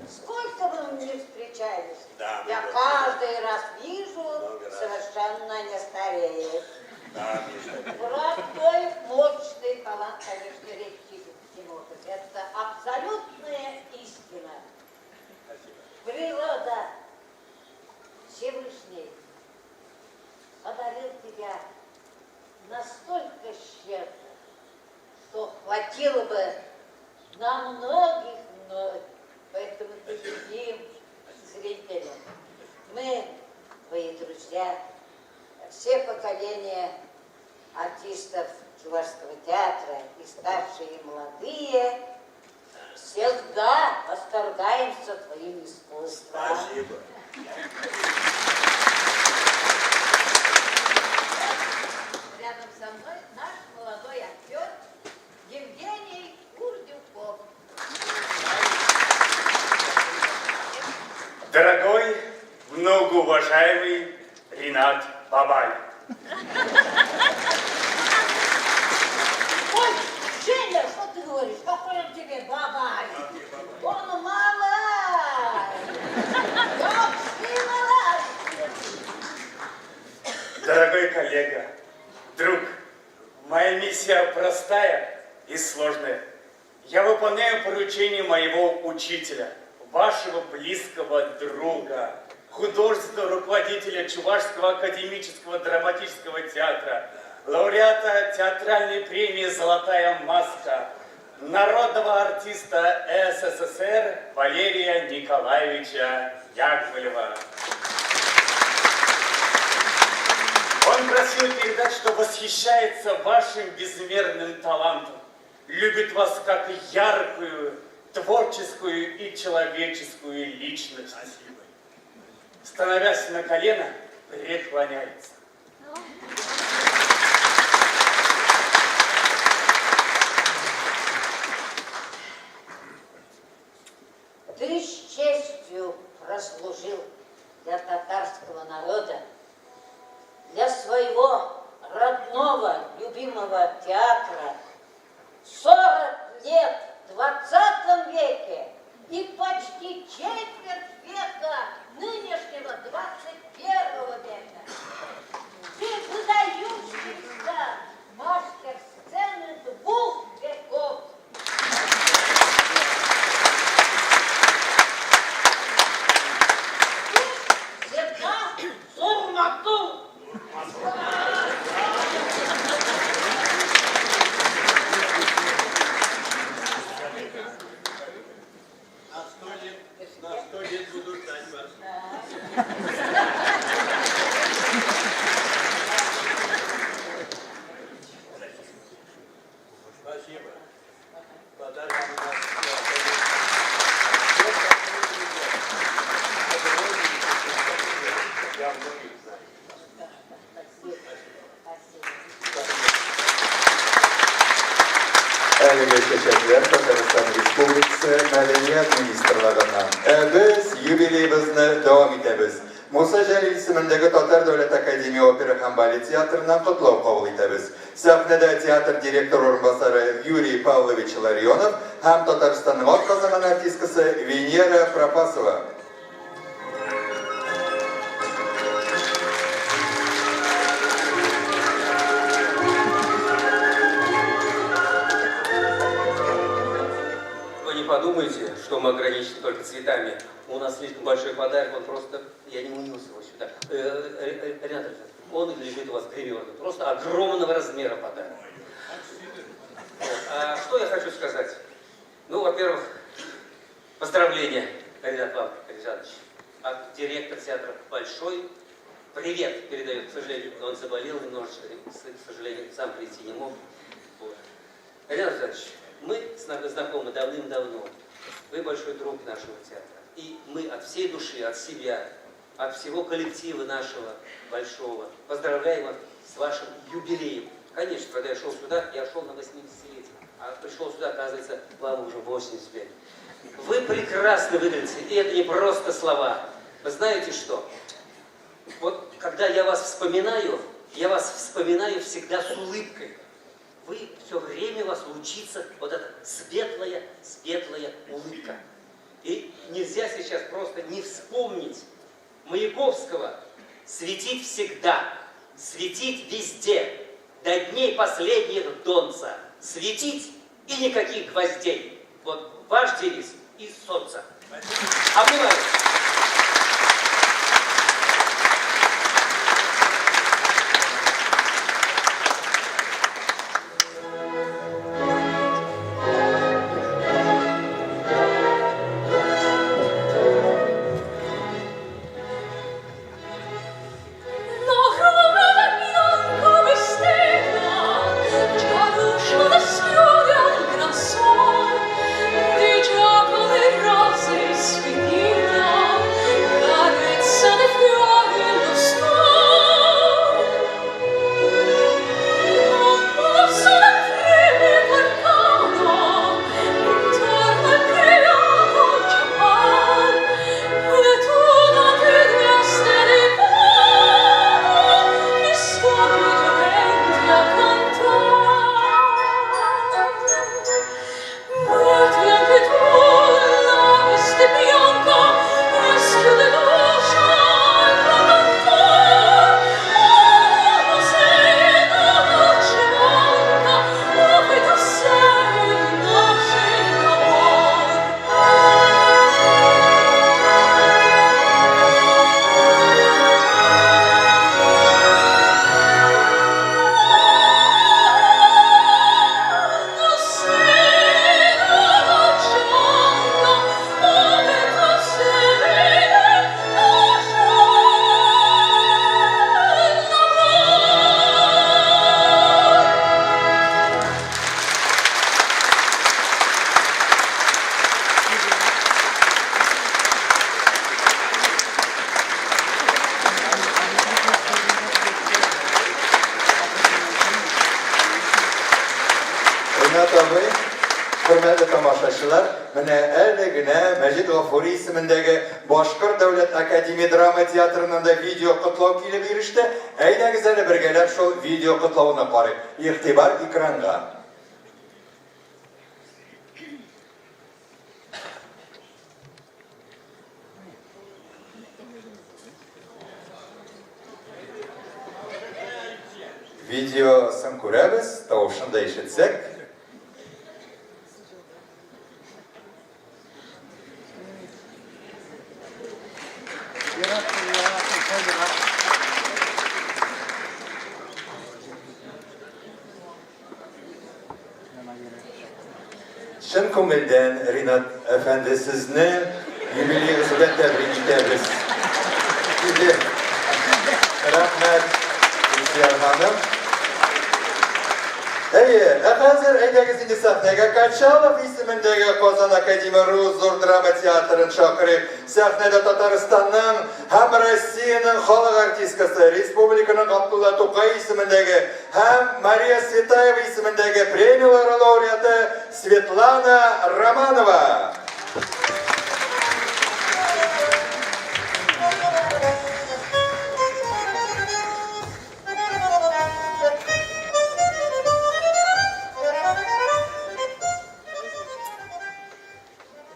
Сколько вы не встречались? Да, Я много. каждый раз вижу, Много раз. совершенно не стареет. Да, Миша. Простой, мощный талант, конечно, редкий Тимур. Это абсолютная истина. Природа, Всевышний одарил тебя настолько щедро, что хватило бы на многих. Поэтому ты любим зрителям. Мы, твои друзья, все поколения артистов Чувашского театра, и старшие, и молодые, всегда восторгаемся твоим искусством. Спасибо. многоуважаемый Ринат Бабай. Ой, Женя, что ты говоришь? Какой он тебе бабай? Он малый. Ёпси, малый. Дорогой коллега, друг, моя миссия простая и сложная. Я выполняю поручение моего учителя, вашего близкого друга, художественного руководителя Чувашского академического драматического театра, лауреата театральной премии «Золотая маска», народного артиста СССР Валерия Николаевича Яковлева. Он просил передать, что восхищается вашим безмерным талантом, любит вас как яркую, творческую и человеческую личность. Спасибо. Становясь на колено, преклоняется. Ты с честью прослужил для татарского народа, для своего родного, любимого театра 40 лет в 20 веке и почти четверть века нынешнего 21 века. Ты выдающийся мастер сцены 2 веков. Ты всегда сурмату. На 100 лет буду ждать вас. Спасибо. Подарок у нас. Я многих знаю. Әлеге чәчәкләр Татарстан Республикасы Мәдәният министрлыгыннан. Без юбилейбызны дәвам итәбез. Муса Җәлил исемендәге Татар дәүләт академия опера һәм балет театрыннан котлау кабул итәбез. Сәхнәдә театр директор урынбасары Юрий Павлович Ларионов һәм Татарстанның атказанган артисткасы Венера Пропасова. Подумайте, что мы ограничены только цветами. У нас слишком большой подарок, он просто... Я не унес его сюда. Ренат, он лежит у вас гримерный. Просто огромного размера подарок. Вот. А что я хочу сказать? Ну, во-первых, поздравления, Ренат Александрович. А директор театра большой привет передает. К сожалению, он заболел немножечко, к сожалению, сам прийти не мог. Вот. Ренат Александрович, мы знакомы давным-давно. Вы большой друг нашего театра. И мы от всей души, от себя, от всего коллектива нашего большого поздравляем вас с вашим юбилеем. Конечно, когда я шел сюда, я шел на 80-летие. А пришел сюда, оказывается, вам уже 85. Вы прекрасно выглядите. И это не просто слова. Вы знаете что? Вот когда я вас вспоминаю всегда с улыбкой. Вы все время вас лучится вот эта светлая улыбка. И нельзя сейчас просто не вспомнить Маяковского. Светить всегда, светить везде, до дней последних донца. Светить и никаких гвоздей. Вот ваш девиз из солнца. Обнимаю. Di già come rose sfinita Ринат абый, hürmetli tamaşaçılar, mene erlegine Mecid Gafuri ismindeki Başkır Devlet Akademi Drama Tiyatro'nun da video kutlav kilip girişti. Eylegiz ele birgeler şu video kutlavına qarayb. İhtibar ekranga. Videoсын көрәбіз, тауышында ишетсек. Şın көңілден Ринат Efendi sizni юбилейіңізбен тәбрик етеміз. Size rahmet Gülsiyar Hanım. Hazır eylegisini sahneye Kaçalov ismindeki Kozan Akademi Rus Zor Drama Tiyatrı'nın çakırıp sahnede Tataristan'ın hem Rusiyanın halk artistkası, Respublikanın Abdullah Tokay ismindeki hem Maria Svetayeva ismindeki premiyalar laureatı Svetlana Romanova.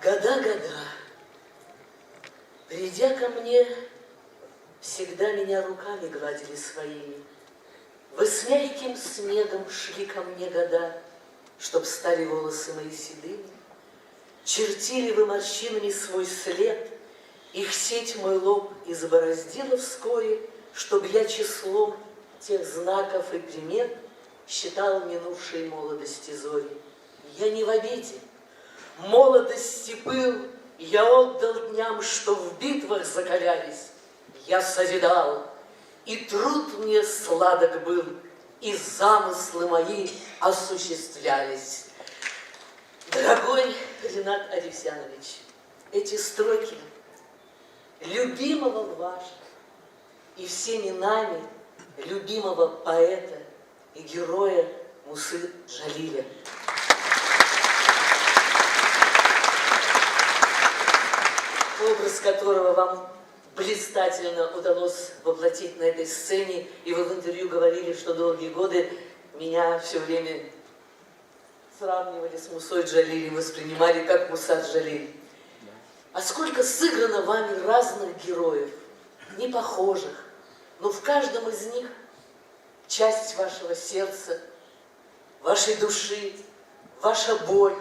Года, придя ко мне, всегда меня руками гладили своими. Вы с мягким снегом шли ко мне года, чтоб стали волосы мои седыми. Чертили вы морщинами свой след, их сеть мой лоб избороздила вскоре, чтоб я числом тех знаков и примет считал минувшей молодости зори. Я не в обиде. Молодости пыл я отдал дням, что в битвах закалялись. Я созидал, и труд мне сладок был, и замыслы мои осуществлялись. Дорогой Ринат Александрович, эти строки любимого вашего и всеми нами любимого поэта и героя Мусы Джалиля. Образ которого вам блистательно удалось воплотить на этой сцене, и вы в интервью говорили, что долгие годы меня все время сравнивали с Мусой Джалилем, воспринимали как Муса Джалиль. А сколько сыграно вами разных героев, не похожих, но в каждом из них часть вашего сердца, вашей души, ваша боль,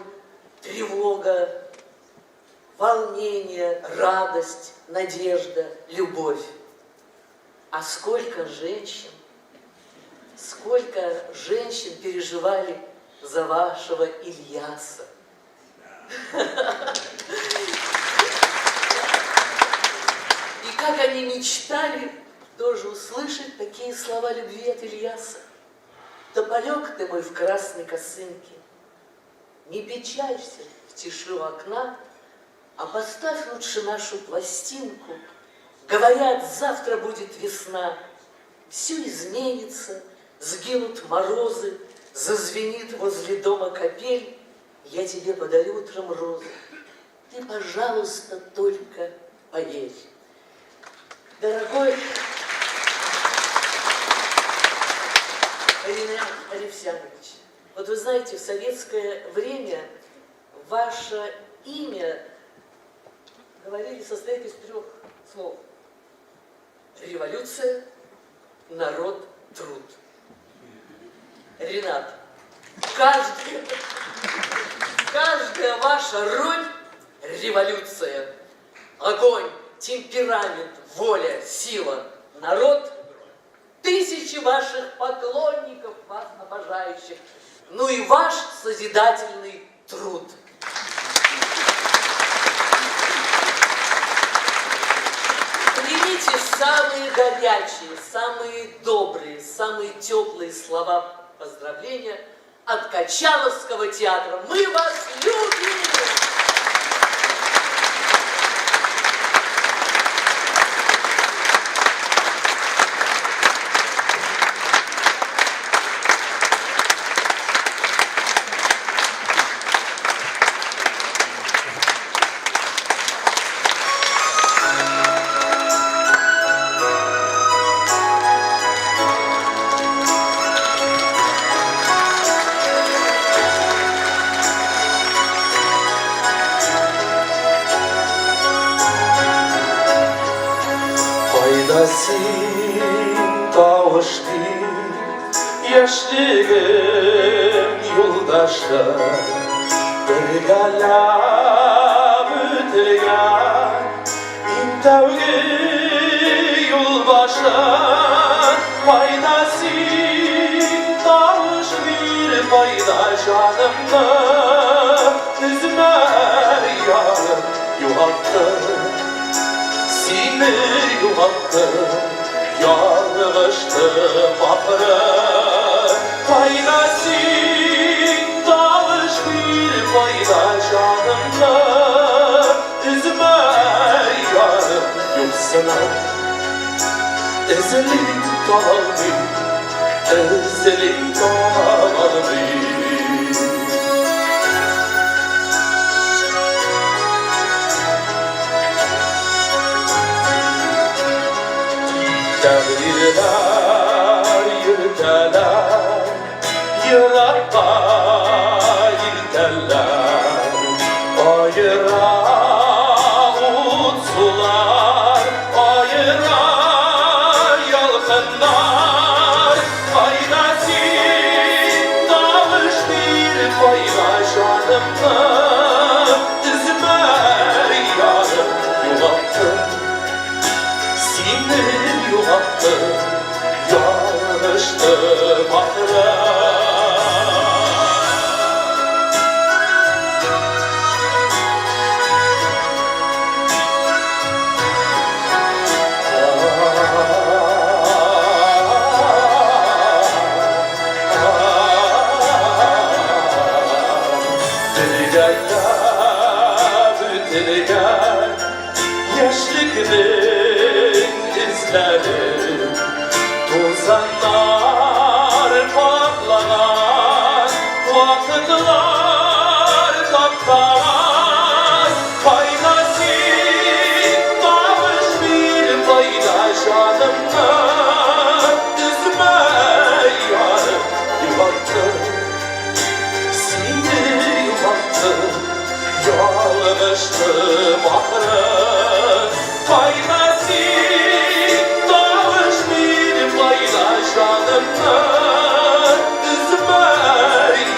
тревога, волнение, радость, надежда, любовь. А сколько женщин переживали за вашего Ильяса. И как они мечтали тоже услышать такие слова любви от Ильяса. Тополек ты мой в красной косынке, не печалься в тиши у окна, а поставь лучше нашу пластинку. Говорят, завтра будет весна, все изменится, сгинут морозы, зазвенит возле дома капель. Я тебе подарю утром розы, ты, пожалуйста, только поверь. Дорогой Ринат Александрович, вот вы знаете, в советское время ваше имя, говорили, состоит из 3 слов. Революция, народ, труд. Ринат, каждая ваша роль – революция. Огонь, темперамент, воля, сила. Народ – тысячи ваших поклонников, вас обожающих. Ну и ваш созидательный труд. Примите самые горячие, самые добрые, самые теплые слова поздравления от Качаловского театра. Мы вас любим! yoldaşlar birgala bütülgen intevgi yolbaşlar faydası dalış bir fayda canımda üzme yarım yuhattı seni yuhattı yağıştı bakırı faydası dalış bir fayda canımda üzme yarım yoksa ezelim kalbi ezelim kalbi Takdirler yürüteler, yırakta yürüteler, ayıra utsular, ayıra yalkınlar, faydası dalış bir paylaşanımda, üzme yarım yuvaktım. Sinir yuvaktı, yanıştı bakıra. Bütülgen yaşlıkının izleri tuzanlar patlanan vakıtlar taptalar faydası dalış bir paylaşanımda üzme yarım yuvaktı seni yuvaktı yağıştı bakırı faydası dalış bir paylaşanımda üzme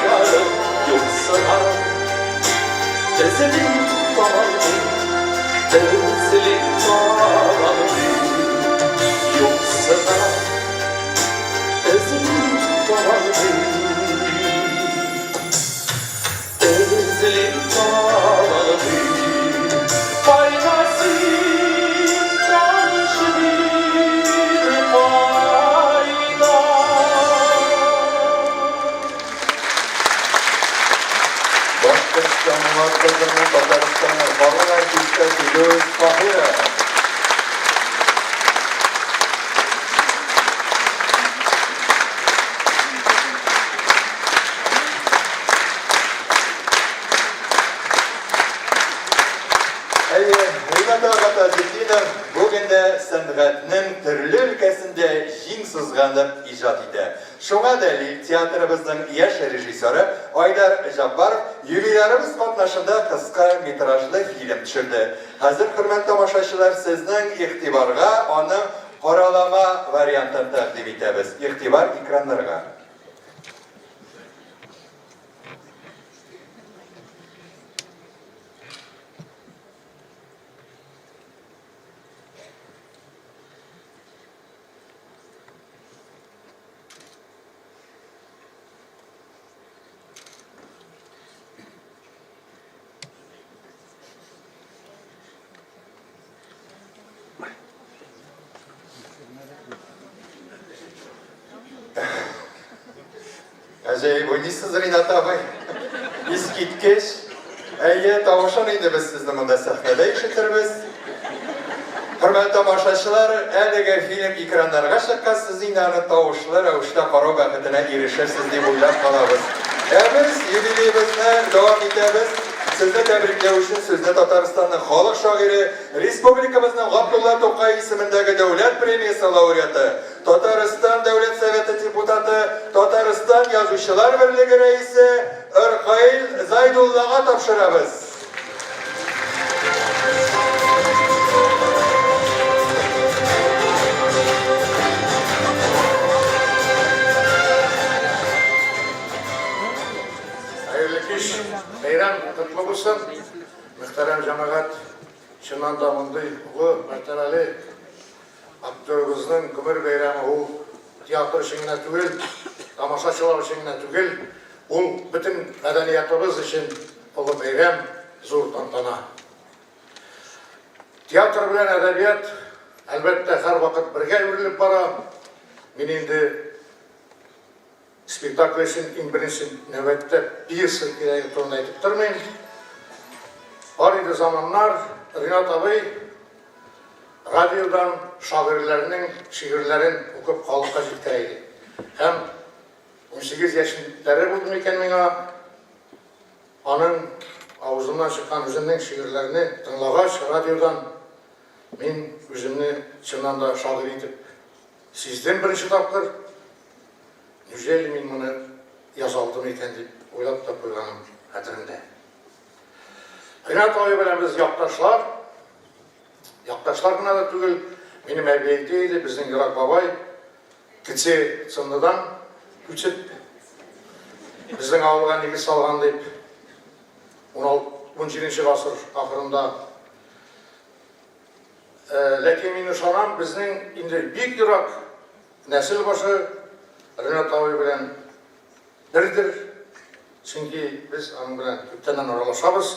yarım yoksa ezelim kalbi ezelim kalbi yoksa ezelim kalbi ezelim kalbi faydası dalış bir fayda. Başkent'ten Muhakkazan'ın Tataristan'a balon artistesi Göğüs Fahira. Hürmet ağabey Zeytinov bugün de sanatının türlü ülkesinde jing sızganlık icad edi. Şoňa däli teatrımızın yaş rejissörü Aydar Jabbarov jubilerimiz katnaşında kıska metrajlı film düşürdü. Hazır hürmet tamaşaçılar sizning ihtibarga onu qoralama variantını taqdim etamiz. İhtibar ekranlarga. Acayip oynayısınız Rinat abi. Biz gitkeş. Tavaşan indi biz sizni bunda sahnede işitirmiz. Hürmet tamaşaçılar, әлеге film ekranlarga çıqqan sizinle tavuşlar avuşta qaro baxtına erişirsiz deb o'ylab qolamiz. Biz yubileyimizni davom etamiz. Sizni tabriklov uchun sizni Tataristonning xalq shoiri, respublikamizning Abdulla To'qay ismidagi davlat premiyasi laureati, Tatariston davlat soveti deputati, Tatariston yozuvchilar birligi raisi Irqayl Zaydullaga topshiramiz. Бейрам құтлы болсын. Мұхтарам жамағат, шыннан да мұндай ұлы мәртебелі актеріміздің күмір бейрамы ол театр ішіңіне түгел, тамашашылар ішіңіне түгел, ол бүтін мәдениетіміз үшін ұлы бейрам, зор тантана. Театр білен әдебиет әлбәттә һәр вакыт бергә үрелеп бара. Мин инде спектакль өчен иң беренче нәүбәттә пьеса кирәге турында әйтеп тормыйм. Бар иде заманнар, Ринат абый радиодан шагыйрьләрнең шигырьләрен укып халыкка җиткерә иде. Һәм 18 яшьләре булды микән миңа аның авызыннан чыккан үзенең шигырьләрне тыңлагач радиодан мин үземне чыннан да шагыйрь итеп сездем беренче тапкыр. Неужели мин моны язалдым икән дип уйлап та куйганым хәтеремдә. Ринат абый белән без якташлар гына да түгел, минем әбиәйте иде, безнең Ирак бабай Кече Цындыдан күчеп безнең авылга нигез салган дип 17 гасыр ахырында. Ләкин мин ышанам, безнең инде бик ерак нәсел башы Ринат абый белән бердер, чөнки без аның белән күптәннән аралашабыз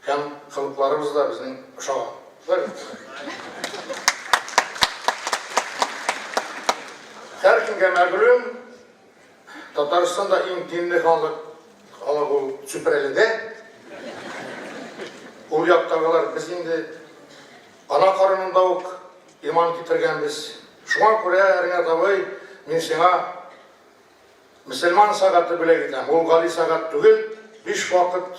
һәм хылыкларыбыз да безнең ошага. Һәр кемгә мәгълүм, Татарстанда иң динле халык ул Чүпрәледә. Ул яктагылар без инде ана карынында ук иман китергәнбез. Шуңа күрә Ринат абый мин сиңа мөселман сәгате бүләк итәм. Ул гали сәгать түгел, 5 вакыт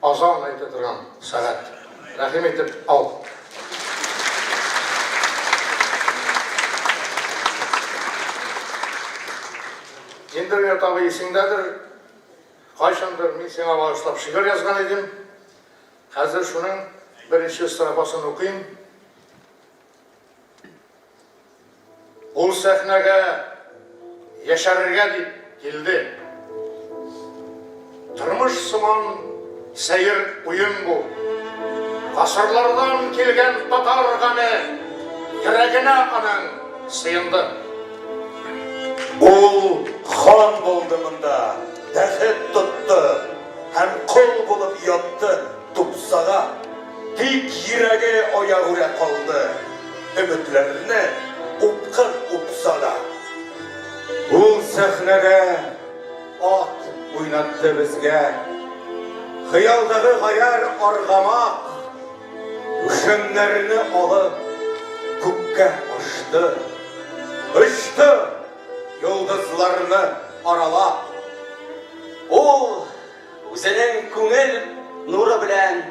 азан әйтә торган сәгать. Рәхим итеп ал. Инде Ринат абый исеңдәдер, кайчандыр мин сиңа багышлап шигырь язган идем. Хәзер шуның беренче строфасын укыйм. Ул сәхнәгә яшәргә дип килде. Тормыш сыман сәйер уен бу. Гасырлардан килгән татар гаме йөрәгенә аның сыенды. Ул хан булды монда, тәхет тотты, һәм кол булып ятты тупсага. Тик йөрәге аягүрә калды, өметләрне упкыр упсада. Ул сәхнәдә ат уйнатты безгә, хыялдагы гаяр аргамак, үшемнәрне алып күккә ашты, очты йолдызларны аралап. Ул үзенең күңел нуры белән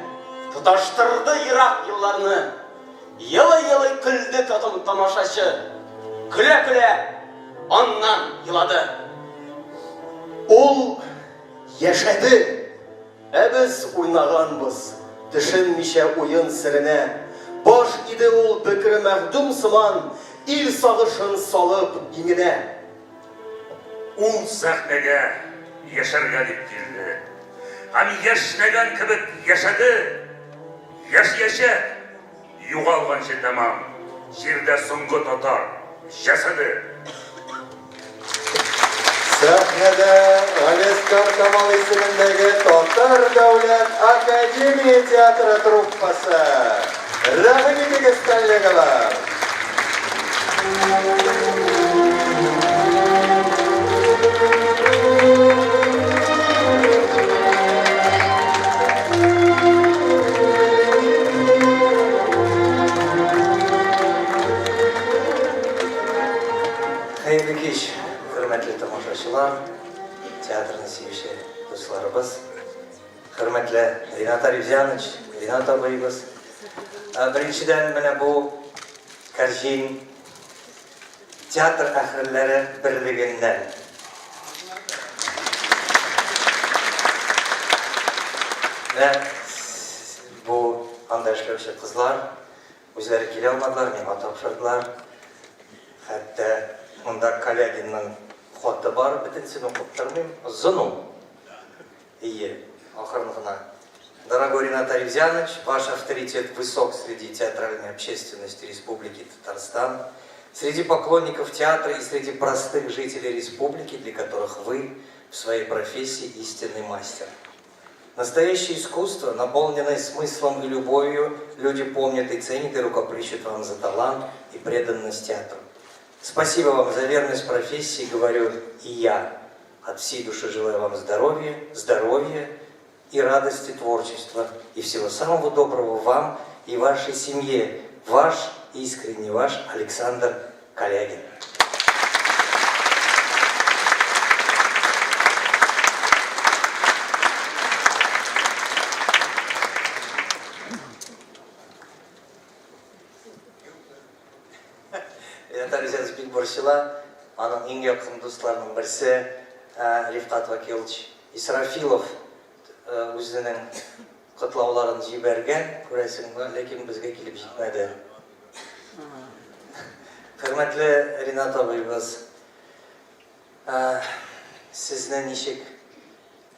тоташтырды ерак елларны. Йылы-йылы көлде тамашачы, көлә-көлә аннан елады. Ул яшәде, без уйнаганбыз, төшенмичә уен серенә. Баш иде ул бөкре мәхдүм сыман, ил сагышын салып иңенә. Ул сәхнәгә яшәргә дип килде. Һәм яшьнәгән кебек яшәде. Яшь-яшәп, югалганчы тәмам, җирдә соңгы татар яшәде. Сәхнәдә Галискар Камал исемендәге Татар дәүләт академия театры труппасы. Рәхим итегез, коллегалар. Хәерле кич, хөрмәтле тамашачылар, театрны сөюче дусларыбыз, хөрмәтле Ринат Аревзяныч, Ринат абыйыбыз. Беренчедән менә бу Кәрҗин театр әһелләре берлегеннән. Бу анда эшләүче кызлар үзләре килә алмадылар, миңа тапшырдылар. Хәтта монда Калягинның хаты бар, бөтенсен укып тормыйм, озын ул. Охранхана. Дорогой Ринат Аревзянович, ваш авторитет высок среди театральной общественности Республики Татарстан, среди поклонников театра и среди простых жителей республики, для которых вы в своей профессии истинный мастер. Настоящее искусство, наполненное смыслом и любовью, люди помнят и ценят и рукоплещут вам за талант и преданность театру. Спасибо вам за верность профессии, говорю и я. От всей души желаю вам здоровья и радости творчества. И всего самого доброго вам и вашей семье. Ваш, искренне ваш, Александр Калягин. Ринат Бикборшила, аның ең якын достарының бірсі Рифқат Вакилович Исрафилов өзінің құтлауларын жіберген, көресің бе, лекен бізге келіп жетмеді. Хөрмәтле Ринат абыйыбыз, сезне ничек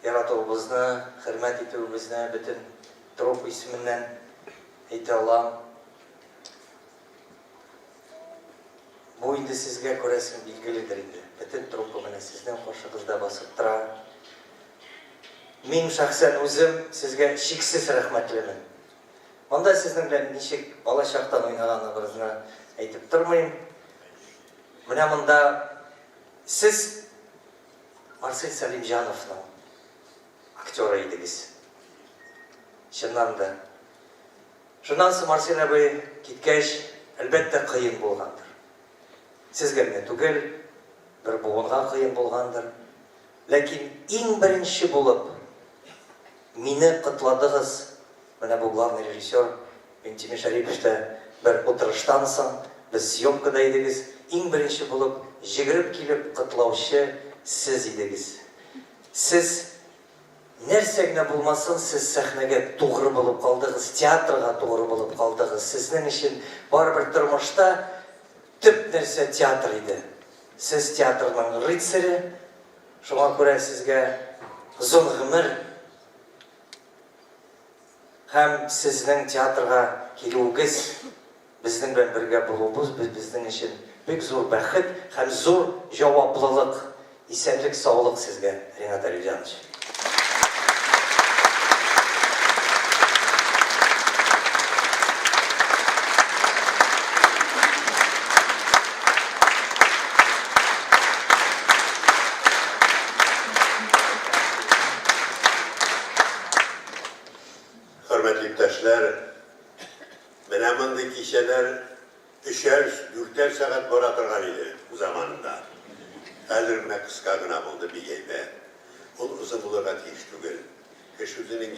яратуыбызны, хөрмәт итүебезне бөтен труп исеменнән әйтә алам. Бу инде сезгә күрәсең билгеледер инде. Бөтен труппа менә сезнең каршыгызда басып тора. Мин шәхсән үзем сезгә чиксез рәхмәтлемен. Монда сезнең белән ничек бала чактан уйнаганыбызны әйтеп тормыйм. Менә монда сез Марсель Салимҗановның актеры идегез. Чыннан да. Шуннан соң Марсель абый киткәч, әлбәттә кыен булгандыр. Сезгә генә түгел, бер буынга кыен булгандыр. Ләкин иң беренче булып мине кытладыгыз. Менә бу главный режиссер Бентимир Шарипович та бер утырыштан соң без съемкада идегез. Иң беренче булып җигереп килеп кытлаучы сез идегез. Сез нәрсә генә булмасын, сез сәхнәгә тугры булып калдыгыз, театрга тугры булып калдыгыз. Сезнең өчен барыбер тормышта төп нәрсә театр иде. Сез театрның рыцаре, шуңа күрә сезгә озын гомер һәм сезнең театрга килүегез, безнең белән бергә булуыбыз безнең өчен бик зур бәхет һәм зур җаваплылык. Исәнлек, саулык сезгә, Ринат Аревзянович. Hörmətli iптәшләр, менә мондый кичәләр 3-4 сәгать бара торган иде заманында. Хәзер менә кыска гына булды бик әйбәт. Ул узын булырга тиеш түгел. Кеше үзенең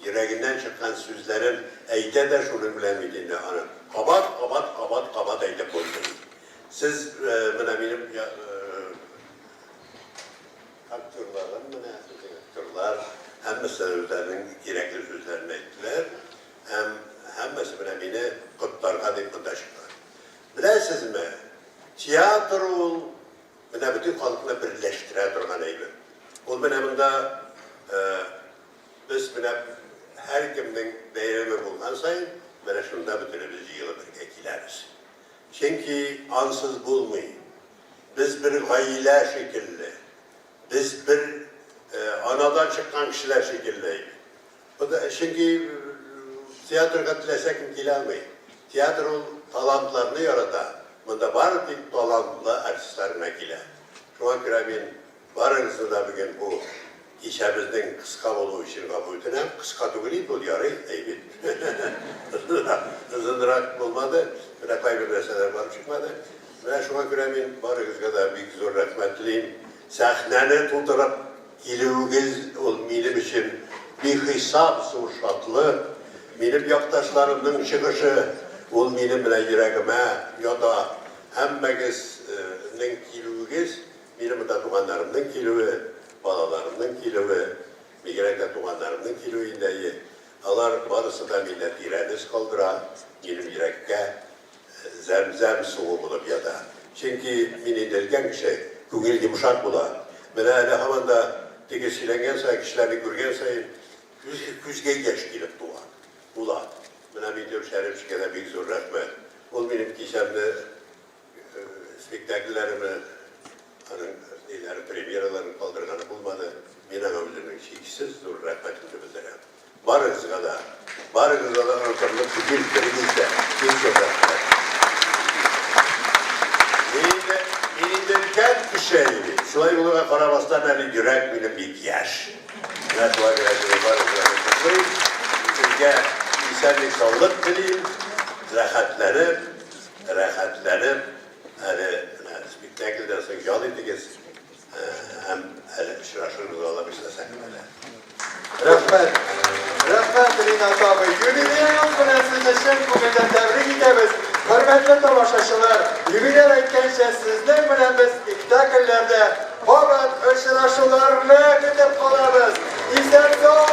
йөрәгеннән чыккан сүзләрен әйтә дә шуның белән бит инде аны кабат әйтеп булды. Сез менә минем актерларым менә актерлар һәммәсе үзләренең кирәкле сүзләрен әйттеләр. Һәммәсе менә мине котларга дип куташты. Беләсезме? Театр ул менә бөтен халыкны берләштерә торган әйбер. Ул менә монда без менә һәркемнең бәйрәме булган сайын менә шунда бөтенебез җыелып бергә киләбез. Чөнки ансыз булмый. Без бер гаилә шикелле. Без бер анадан чыккан кешеләр шикелле. Чөнки театрга теләсә кем килә алмый. Театр ул талантларны ярата. Монда бары тик талантлы артистларына килә. Шуңа күрә мин барыгызны да бүген бу кичәбезнең кыска булуы өчен гафу үтенәм. Кыска түгел инде ул, ярый, әйбәт. Озынрак булмады, менә кайбер нәрсәләр барып чыкмады. Менә шуңа күрә мин барыгызга да бик зур рәхмәт телим. Сәхнәне тутырып килүегез ул минем өчен бихисап зур шатлык. Минем якташларымның чыгышы ул минем белән йөрәгемә ята. Һәммәгезнең килүегез, минем дә туганнарымның килүе, балаларымның килүе, бигрәк тә туганнарымның килүе инде. Алар барысы да мине тирәнес калдыра, минем йөрәккә зәм-зәм суы булып ята. Чөнки мин инделгән кеше күңел йомшак була. Менә әле һаман да Tege silengen sayın, kişilerini görgen sayın, küzge yaş gelip bulat. Buna biliyorum Şerifçi'ye bir zor rahmet. O benim kişemde spektaküllerimi, premieralarını kaldırganı bulmadı. Benim ömrümün şeksiz zor rahmetini bildirem. Barınız kadar ortamda fikirlerimizde. Bir çok rahmet. Benim kent kişiydi. Şulay buluğa Karabas'tan beni yürek benim bir yaş. Ne tuğa gireceğim barınız. Çünkü insanlık sağlık bileyim, rahatlanıp, hani spektakülden sonra yol edeceğiz. Hem şuraşırımız olamışsa sen böyle. Rahmet. Rahmet Rinat abi. Jubileyimiz bilen sizi şen bugünden tebrik ederiz. Hürmetli tamaşaçılar, jubiley etkençe sizler bilen biz spektaküllerde hobat uçurashuvlarni kutib qolamiz. İster sağ